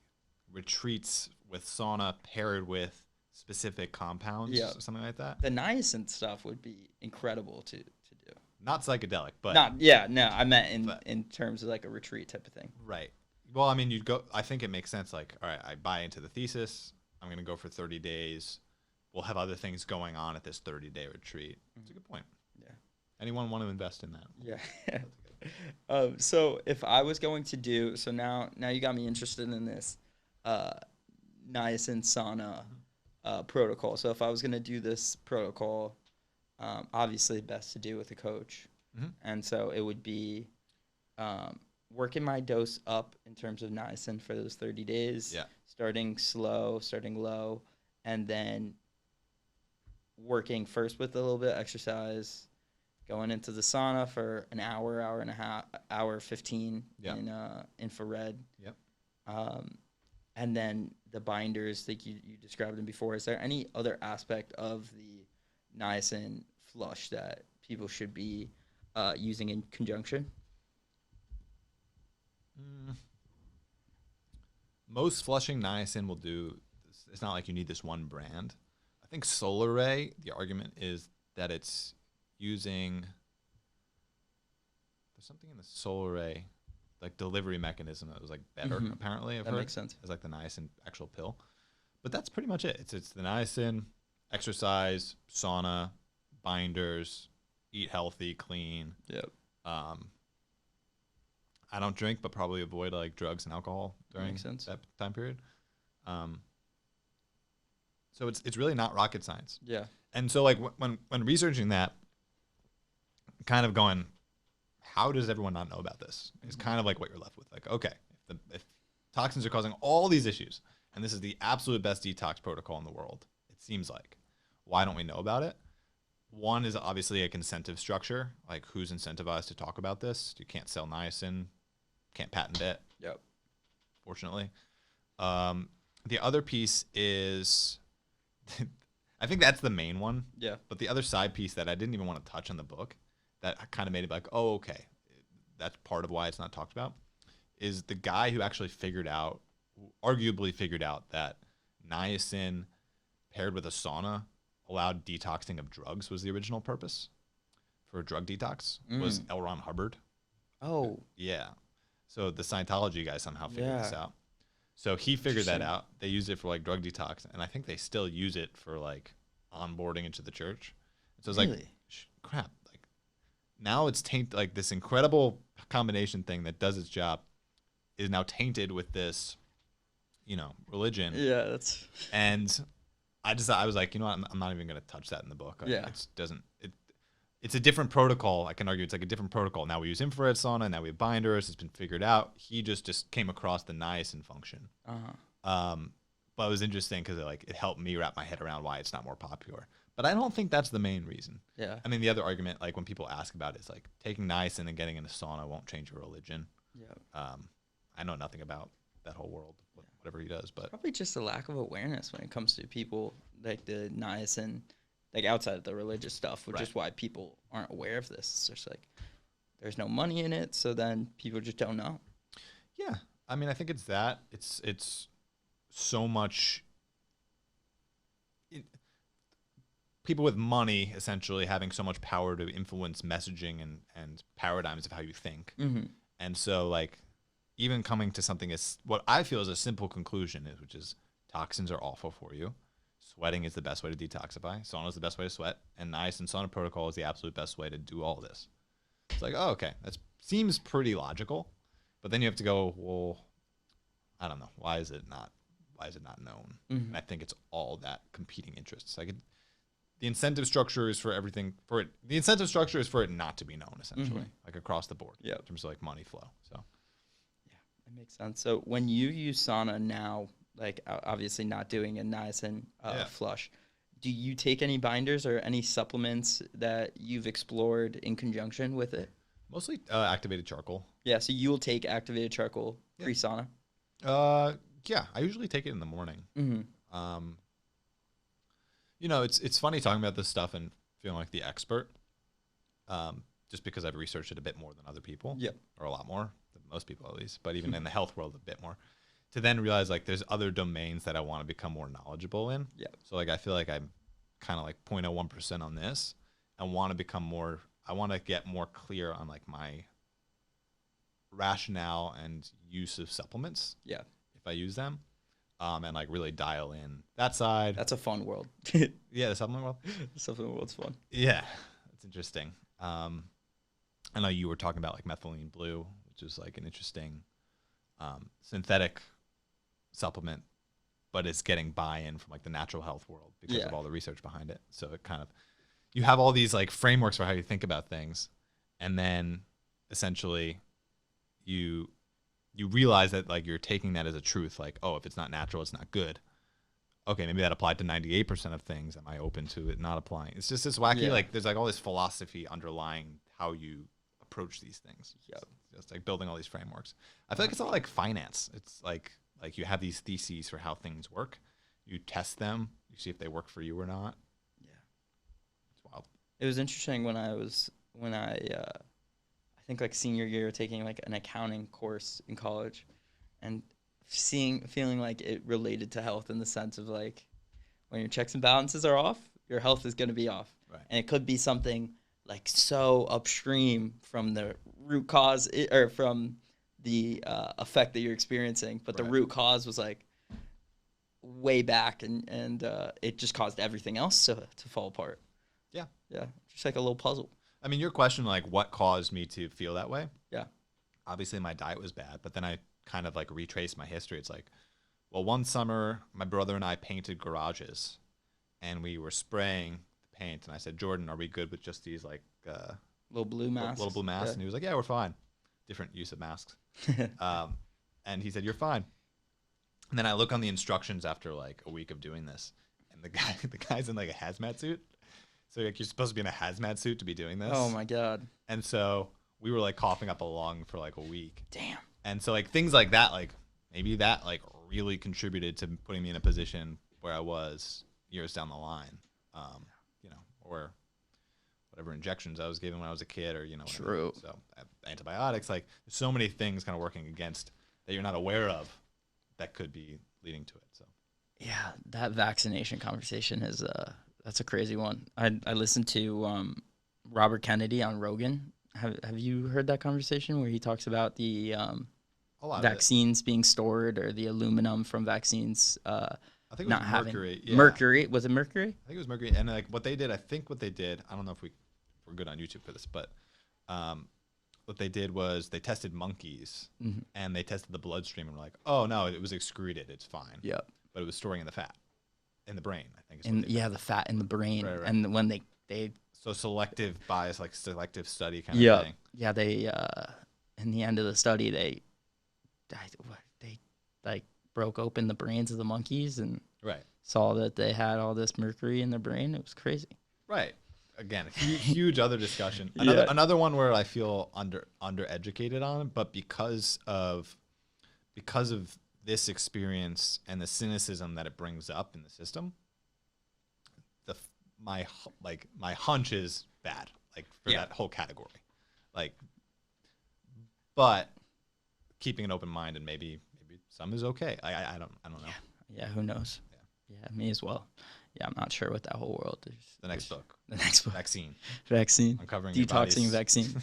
retreats with sauna paired with specific compounds Yeah, or something like that. the niacin stuff would be incredible to do. Not psychedelic, but Not yeah, no, I meant but in terms of like a retreat type of thing. right. Well, I mean, you'd go. I think it makes sense. Like, all right, I buy into the thesis. I'm going to go for 30 days. We'll have other things going on at this 30-day retreat. It's a good point. Yeah. Anyone want to invest in that? Yeah. So if I was going to do so now you got me interested in this uh, niacin sauna protocol. So if I was going to do this protocol, obviously best to do with a coach, Mhm. and so it would be working my dose up in terms of niacin for those 30 days. Yeah. Starting slow, starting low, and then working first with a little bit of exercise, going into the sauna for an hour, hour and a half, hour 15 Yeah. in infrared. Yep. And then the binders, like you described them before. Is there any other aspect of the niacin flush that people should be using in conjunction? Mm. Most flushing niacin will do. It's not like you need this one brand. I think Solar Ray. The argument is that it's using. There's something in the Solar Ray, like delivery mechanism that was like better. Mhm. Apparently, I've That heard makes sense. as like the niacin actual pill. But that's pretty much it. It's the niacin, exercise, sauna, binders, eat healthy, clean. Yep. Um, I don't drink, but probably avoid like drugs and alcohol during Makes sense. that time period. Um, so it's really not rocket science. Yeah. And so like when researching that, kind of going, how does everyone not know about this? It's kind of like what you're left with. Like, okay, if toxins are causing all these issues, and this is the absolute best detox protocol in the world, it seems like, why don't we know about it? One is obviously a incentive structure, like who's incentivized to talk about this. You can't sell niacin, can't patent it, Yep. fortunately. The other piece is, I think that's the main one. Yeah. But the other side piece that I didn't even want to touch in the book, that kind of made it like, oh, okay, that's part of why it's not talked about, is the guy who actually arguably figured out that niacin paired with a sauna allowed detoxing of drugs was the original purpose for a drug detox, was L. Ron Hubbard. Oh. Yeah. So the Scientology guy somehow figured this Yeah. out. So he figured that Interesting. out. They used it for like drug detox, and I think they still use it for like onboarding into the church. So it's like, Really? crap. Like now it's tainted. Like this incredible combination thing that does its job is now tainted with this, religion. Yeah, that's And I was like, you know what? I'm not even gonna touch that in the book. Yeah. It's a different protocol. I can argue it's like a different protocol. Now we use infrared sauna. Now we have binders. It's been figured out. He just came across the niacin function. But it was interesting because it helped me wrap my head around why it's not more popular. But I don't think that's the main reason. yeah. I mean, the other argument, like when people ask about it, is like taking niacin and getting in a sauna won't change your religion. Yeah. I know nothing about that whole world, whatever he does, but Probably just a lack of awareness when it comes to people like the niacin, like outside of the religious stuff, which Right. is why people aren't aware of this. It's just like there's no money in it, so then people just don't know. yeah. I mean, I think it's that. It's so much. People with money essentially having so much power to influence messaging and paradigms of how you think. Mm-hmm. And so, like, even coming to something as what I feel is a simple conclusion, which is toxins are awful for you. Sweating is the best way to detoxify. Sauna is the best way to sweat. And niacin sauna protocol is the absolute best way to do all this. It's like, oh, okay. That seems pretty logical. But then you have to go, well, I don't know. Why is it not known? Mm-hmm. And I think it's all that competing interests. Like the incentive structure is for everything for it. The incentive structure is for it not to be known, essentially, like across the board. Yeah. In terms of like money flow. So Yeah, that makes sense. So when you use sauna now, like obviously not doing a niacin flush, do you take any binders or any supplements that you've explored in conjunction with it? mostly activated charcoal. Yeah, so you will take activated charcoal Yeah. pre-sauna. Yeah, I usually take it in the morning. Mm-hmm. You know, it's funny talking about this stuff and feeling like the expert, just because I've researched it a bit more than other people. Yep. Or a lot more than most people at least, but even in the health world a bit more. To then realize like there's other domains that I want to become more knowledgeable in. Yeah. So like I feel like I'm kind of like 0.01% on this, and want to become more. I want to get more clear on like my rationale and use of supplements. Yeah. If I use them. And like really dial in that side. That's a fun world. Yeah, the supplement world. The supplement world's fun. Yeah, that's interesting. I know you were talking about like methylene blue, which is like an interesting synthetic supplement, but it's getting buy-in from like the natural health world because of all the research behind it. So it kind of, you have all these like frameworks for how you think about things, and then essentially you realize that like you're taking that as a truth, like, oh, if it's not natural, it's not good. Okay, maybe that applied to 98% of things. Am I open to it not applying? It's just this wacky, like there's like all this philosophy underlying how you approach these things. Yep. Just like building all these frameworks. I feel like it's all like finance. It's like you have these theses for how things work. You test them. You see if they work for you or not. Yeah. It's wild. It was interesting when I think like senior year taking like an accounting course in college, and feeling like it related to health in the sense of like when your checks and balances are off, your health is going to be off. Right. And it could be something like so upstream from the root cause or from the effect that you're experiencing, but the root cause was like way back, and it just caused everything else to fall apart. Yeah. Just like a little puzzle. I mean, your question, like, what caused me to feel that way? Yeah. Obviously, my diet was bad, but then I kind of like retraced my history. It's like, well, one summer, my brother and I painted garages, and we were spraying the paint. And I said, Jordan, are we good with just these like little blue masks? Little blue masks? Yeah. And he was like, yeah, we're fine. Different use of masks. And he said, you're fine. And then I look on the instructions after like a week of doing this, and the guy's in like a hazmat suit. So like you're supposed to be in a hazmat suit to be doing this. Oh my god. And so we were like coughing up a lung for like a week. Damn. And so like things like that, like maybe that like really contributed to putting me in a position where I was years down the line. You know, or whatever injections I was given when I was a kid, or you know, whatever. True. So antibiotics, like there's so many things kind of working against that you're not aware of that could be leading to it. So yeah, that vaccination conversation is that's a crazy one. I listened to Robert Kennedy on Rogan. Have you heard that conversation where he talks about the vaccines being stored, or the aluminum from vaccines I think it was not mercury. having Yeah. mercury? Was it mercury? I think it was mercury. And like what they did, I don't know if we're good on YouTube for this, but what they did was they tested monkeys, and they tested the bloodstream, and were like, oh no, it was excreted, it's fine. Yep. But it was storing in the fat, in the brain, I think. The fat in the brain, Right. and when they so selective bias, like selective study kind of thing. Yeah, they in the end of the study they like broke open the brains of the monkeys and saw that they had all this mercury in their brain. It was crazy. Right. Again, huge other discussion. Another one where I feel undereducated on, but because of this experience and the cynicism that it brings up in the system, my hunch is bad, like for that whole category, like, but keeping an open mind, and maybe some is okay. I don't know. Yeah, who knows? Yeah, me as well. Yeah, I'm not sure what that whole world is. The next book. Vaccine. Uncovering Detoxing vaccine.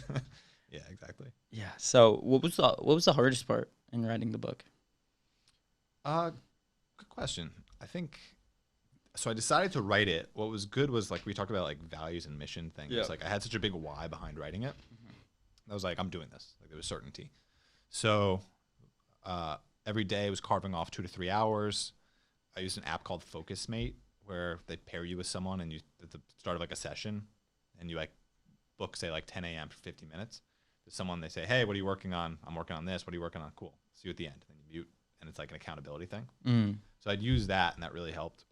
Yeah, exactly. Yeah. So what was the hardest part in writing the book? Good question. I think so. I decided to write it. What was good was like we talked about like values and mission things. Yeah. Like I had such a big why behind writing it. I was like, I'm doing this. Like there was certainty. So every day I was carving off 2 to 3 hours. I used an app called Focus Mate where they pair you with someone and you at the start of like a session and you like book say like 10 a.m. for 50 minutes. There's someone they say, hey, what are you working on? I'm working on this. What are you working on? Cool. See you at the end. Then you mute and it's like an accountability thing. Mm. So I'd use that and that really helped.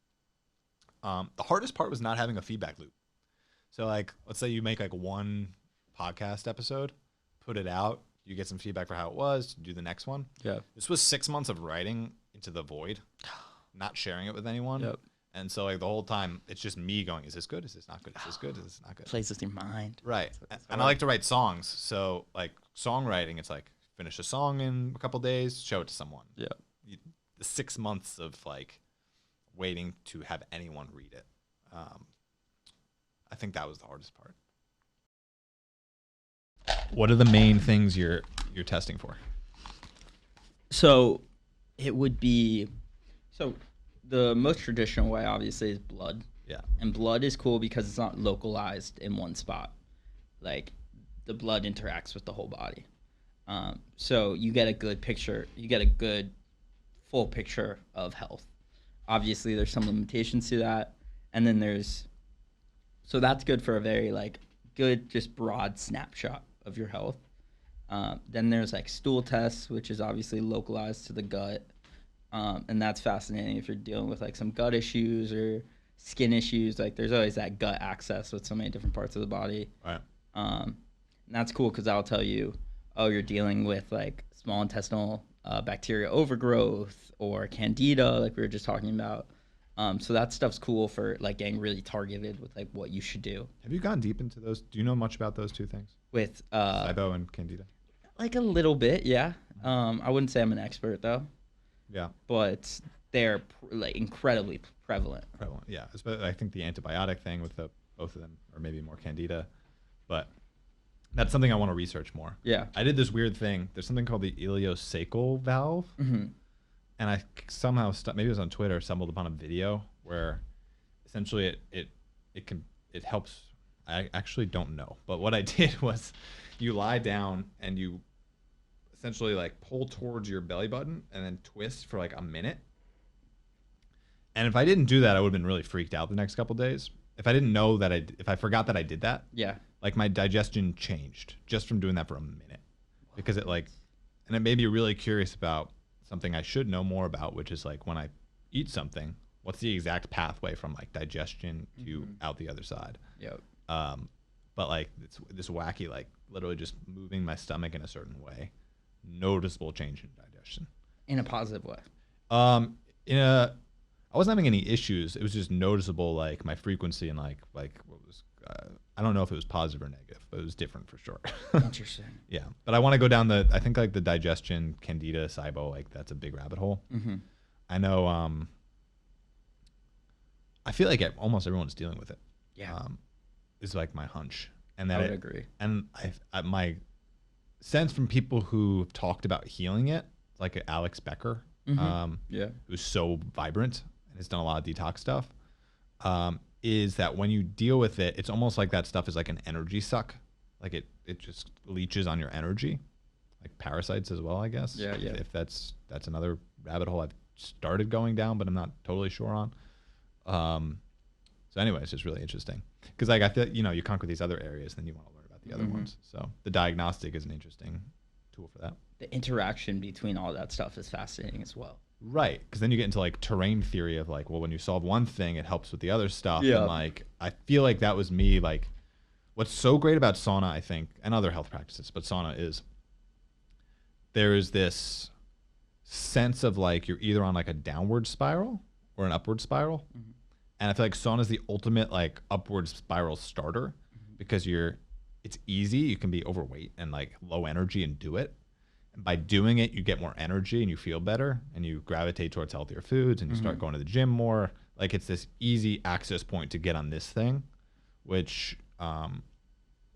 The hardest part was not having a feedback loop. So like, let's say you make like one podcast episode, put it out, you get some feedback for how it was, do the next one. Yeah. This was 6 months of writing into the void, not sharing it with anyone. Yep. And so like the whole time it's just me going, is this good? Is this not good? Is this good? Is this not good? Plays with your mind. Right. And I like to write songs. So like songwriting, it's like finish a song in a couple days, show it to someone. Yeah. The 6 months of like waiting to have anyone read it. I think that was the hardest part. What are the main things you're testing for? So it would be, so the most traditional way obviously is blood. Yeah. And blood is cool because it's not localized in one spot. Like the blood interacts with the whole body. So you get a good picture, you get a good full picture of health. Obviously there's some limitations to that. And then so that's good for a very like good, just broad snapshot of your health. Then there's like stool tests, which is obviously localized to the gut. And that's fascinating if you're dealing with like some gut issues or skin issues. Like there's always that gut access with so many different parts of the body. Right. And that's cool because that'll tell you, oh, you're dealing with like small intestinal bacteria overgrowth or candida, like we were just talking about. So that stuff's cool for like getting really targeted with like what you should do. Have you gone deep into those? Do you know much about those two things? With SIBO and candida? like a little bit, yeah. I wouldn't say I'm an expert though. Yeah. But they're like incredibly prevalent. Yeah. I think the antibiotic thing with both of them, or maybe more candida, but that's something I want to research more. Yeah. I did this weird thing. There's something called the ileocecal valve, Mm-hmm. and I somehow maybe it was on Twitter, stumbled upon a video where essentially it helps. I actually don't know, but what I did was you lie down and you essentially like pull towards your belly button and then twist for like a minute. And if I didn't do that, I would have been really freaked out the next couple days. If I didn't know that if I forgot that I did that, Yeah. like my digestion changed just from doing that for a minute, because it and it made me really curious about something I should know more about, which is like when I eat something, what's the exact pathway from like digestion to out the other side. Yep. But like it's this wacky, like literally just moving my stomach in a certain way, noticeable change in digestion. In a positive way. I wasn't having any issues. It was just noticeable, like my frequency and like what was. I don't know if it was positive or negative, but it was different for sure. Interesting. Yeah, but I want to go down I think like the digestion, candida, SIBO, like that's a big rabbit hole. Mm-hmm. I know. I feel like almost everyone's dealing with it. Yeah. Is like my hunch, and that I would agree. And my sense from people who've talked about healing it, like Alex Becker, Yeah. who's so vibrant and has done a lot of detox stuff, is that when you deal with it, it's almost like that stuff is like an energy suck. Like it just leeches on your energy, like parasites as well, I guess. Yeah, yeah. If that's another rabbit hole I've started going down, but I'm not totally sure on. So anyway, it's just really interesting because like I feel you conquer these other areas, then you want to learn about the other ones. So the diagnostic is an interesting tool for that. The interaction between all that stuff is fascinating as well. Right, because then you get into like terrain theory of like, well, when you solve one thing, it helps with the other stuff. Yeah. And like, I feel like that was me. Like, what's so great about sauna, I think, and other health practices, but sauna is there is this sense of like you're either on like a downward spiral or an upward spiral. Mm-hmm. And I feel like sauna is the ultimate like upward spiral starter because it's easy. You can be overweight and like low energy and do it. And by doing it, you get more energy and you feel better and you gravitate towards healthier foods and you start going to the gym more. Like it's this easy access point to get on this thing, which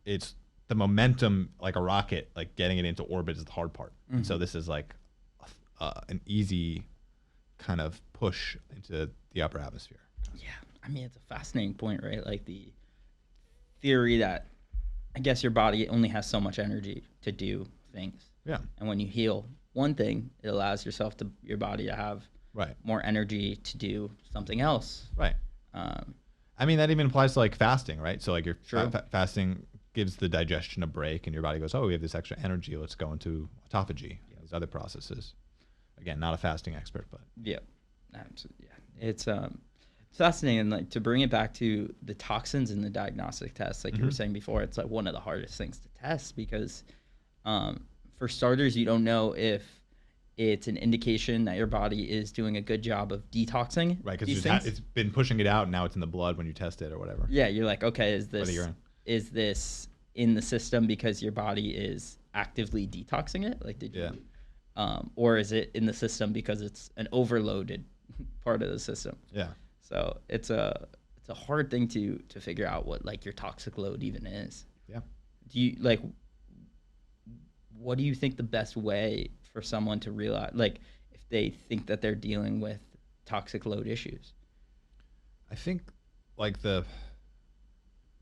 it's the momentum like a rocket, like getting it into orbit is the hard part. And so this is like an easy kind of push into the upper atmosphere. Yeah. I mean, it's a fascinating point, right? Like the theory that I guess your body only has so much energy to do things. Yeah. And when you heal one thing, it allows your body to have Right. more energy to do something else. Right. I mean, that even applies to like fasting, right? So like your True. fasting gives the digestion a break, and your body goes, "Oh, we have this extra energy. Let's go into autophagy." These other processes. Again, not a fasting expert, but Yeah, absolutely. Yeah, it's fascinating. Like to bring it back to the toxins in the diagnostic test, like you were saying before, it's like one of the hardest things to test because, for starters, you don't know if it's an indication that your body is doing a good job of detoxing. right, these because things. it's been pushing it out, and now it's in the blood when you test it or whatever. Yeah, you're like, okay, Or the urine. is this in the system because your body is actively detoxing it? Like, did Yeah. you, or is it in the system because it's an overloaded part of the system? Yeah. So it's a hard thing to figure out what like your toxic load even is. Yeah. Do you like? What do you think the best way for someone to realize, like, if they think that they're dealing with toxic load issues? I think like the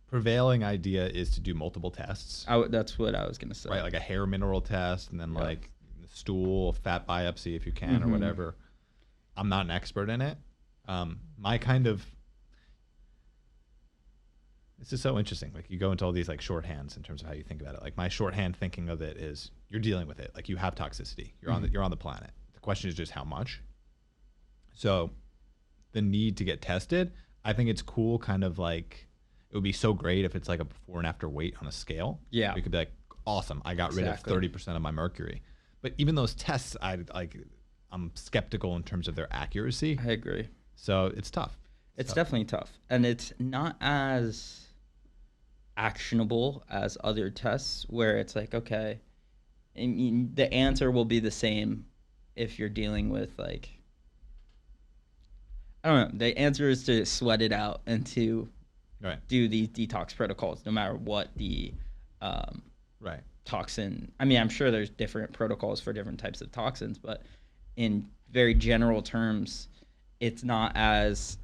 prevailing idea is to do multiple tests, That's what I was gonna say. right? Like a hair mineral test, and then Yeah. like stool, fat biopsy if you can, or whatever. I'm not an expert in it. My kind of This is so interesting. Like you go into all these like shorthands in terms of how you think about it. Like my shorthand thinking of it is you're dealing with it. Like you have toxicity. You're on the planet. The question is just how much. So the need to get tested, I think it's cool. Kind of like it would be so great if it's like a before and after weight on a scale. Yeah. We could be like, awesome, I got rid of 30% of my mercury. But even those tests, I'm skeptical in terms of their accuracy. I agree. So it's tough. It's definitely tough, and it's not as actionable as other tests where it's like, okay, I mean, the answer will be the same if you're dealing with like, I don't know, the answer is to sweat it out and to Right. do these detox protocols no matter what the Right. toxin. I mean, I'm sure there's different protocols for different types of toxins, but in very general terms, it's not as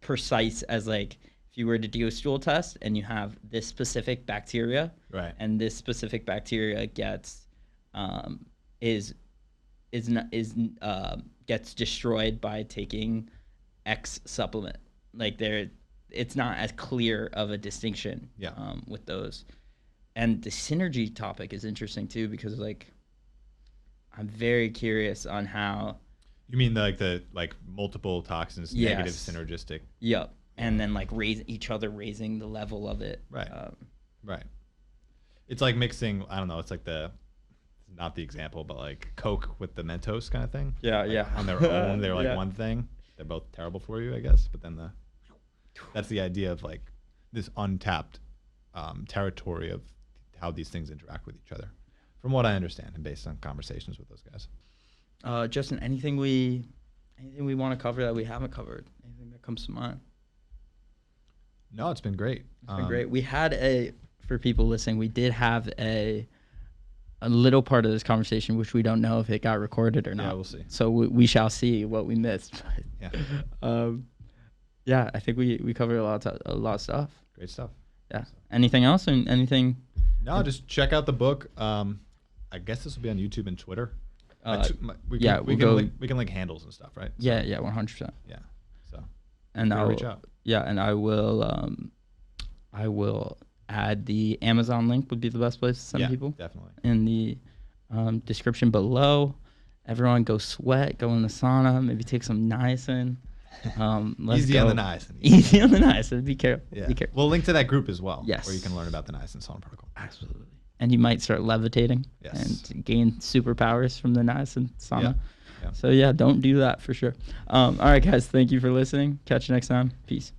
precise as like if you were to do a stool test and you have this specific bacteria, Right. and this specific bacteria gets gets destroyed by taking X supplement. Like it's not as clear of a distinction. Yeah. With those, and the synergy topic is interesting too because like I'm very curious on how. You mean the multiple toxins, Yes. negative synergistic. Yep. And then like raising the level of it. Right. Right. It's like mixing, I don't know, it's like not the example, but like Coke with the Mentos kind of thing. Yeah, Like yeah. On their own, they're like Yeah. one thing. They're both terrible for you, I guess. But then that's the idea of like this untapped territory of how these things interact with each other, from what I understand and based on conversations with those guys. Justin, anything we want to cover that we haven't covered? Anything that comes to mind? No, it's been great. It's been great. We had for people listening, we did have a little part of this conversation, which we don't know if it got recorded or not. Yeah, we'll see. So we shall see what we missed. Yeah. Yeah, I think we covered a lot of stuff. Great stuff. Yeah. Anything else? And anything? No, just check out the book. I guess this will be on YouTube and Twitter. We can link handles and stuff, right? Yeah, 100%. Yeah. So And I'll reach out. Yeah, and I will add the Amazon link would be the best place to send people. Definitely. In the description below. Everyone go sweat, go in the sauna, maybe take some niacin. Easy on the niacin. Easy on the niacin. Be careful. Yeah. Be careful. We'll link to that group as well. Yes. Where you can learn about the niacin sauna protocol. Absolutely. And you might start levitating and gain superpowers from the niacin sauna. Yeah. So yeah, don't do that for sure. All right, guys. Thank you for listening. Catch you next time. Peace.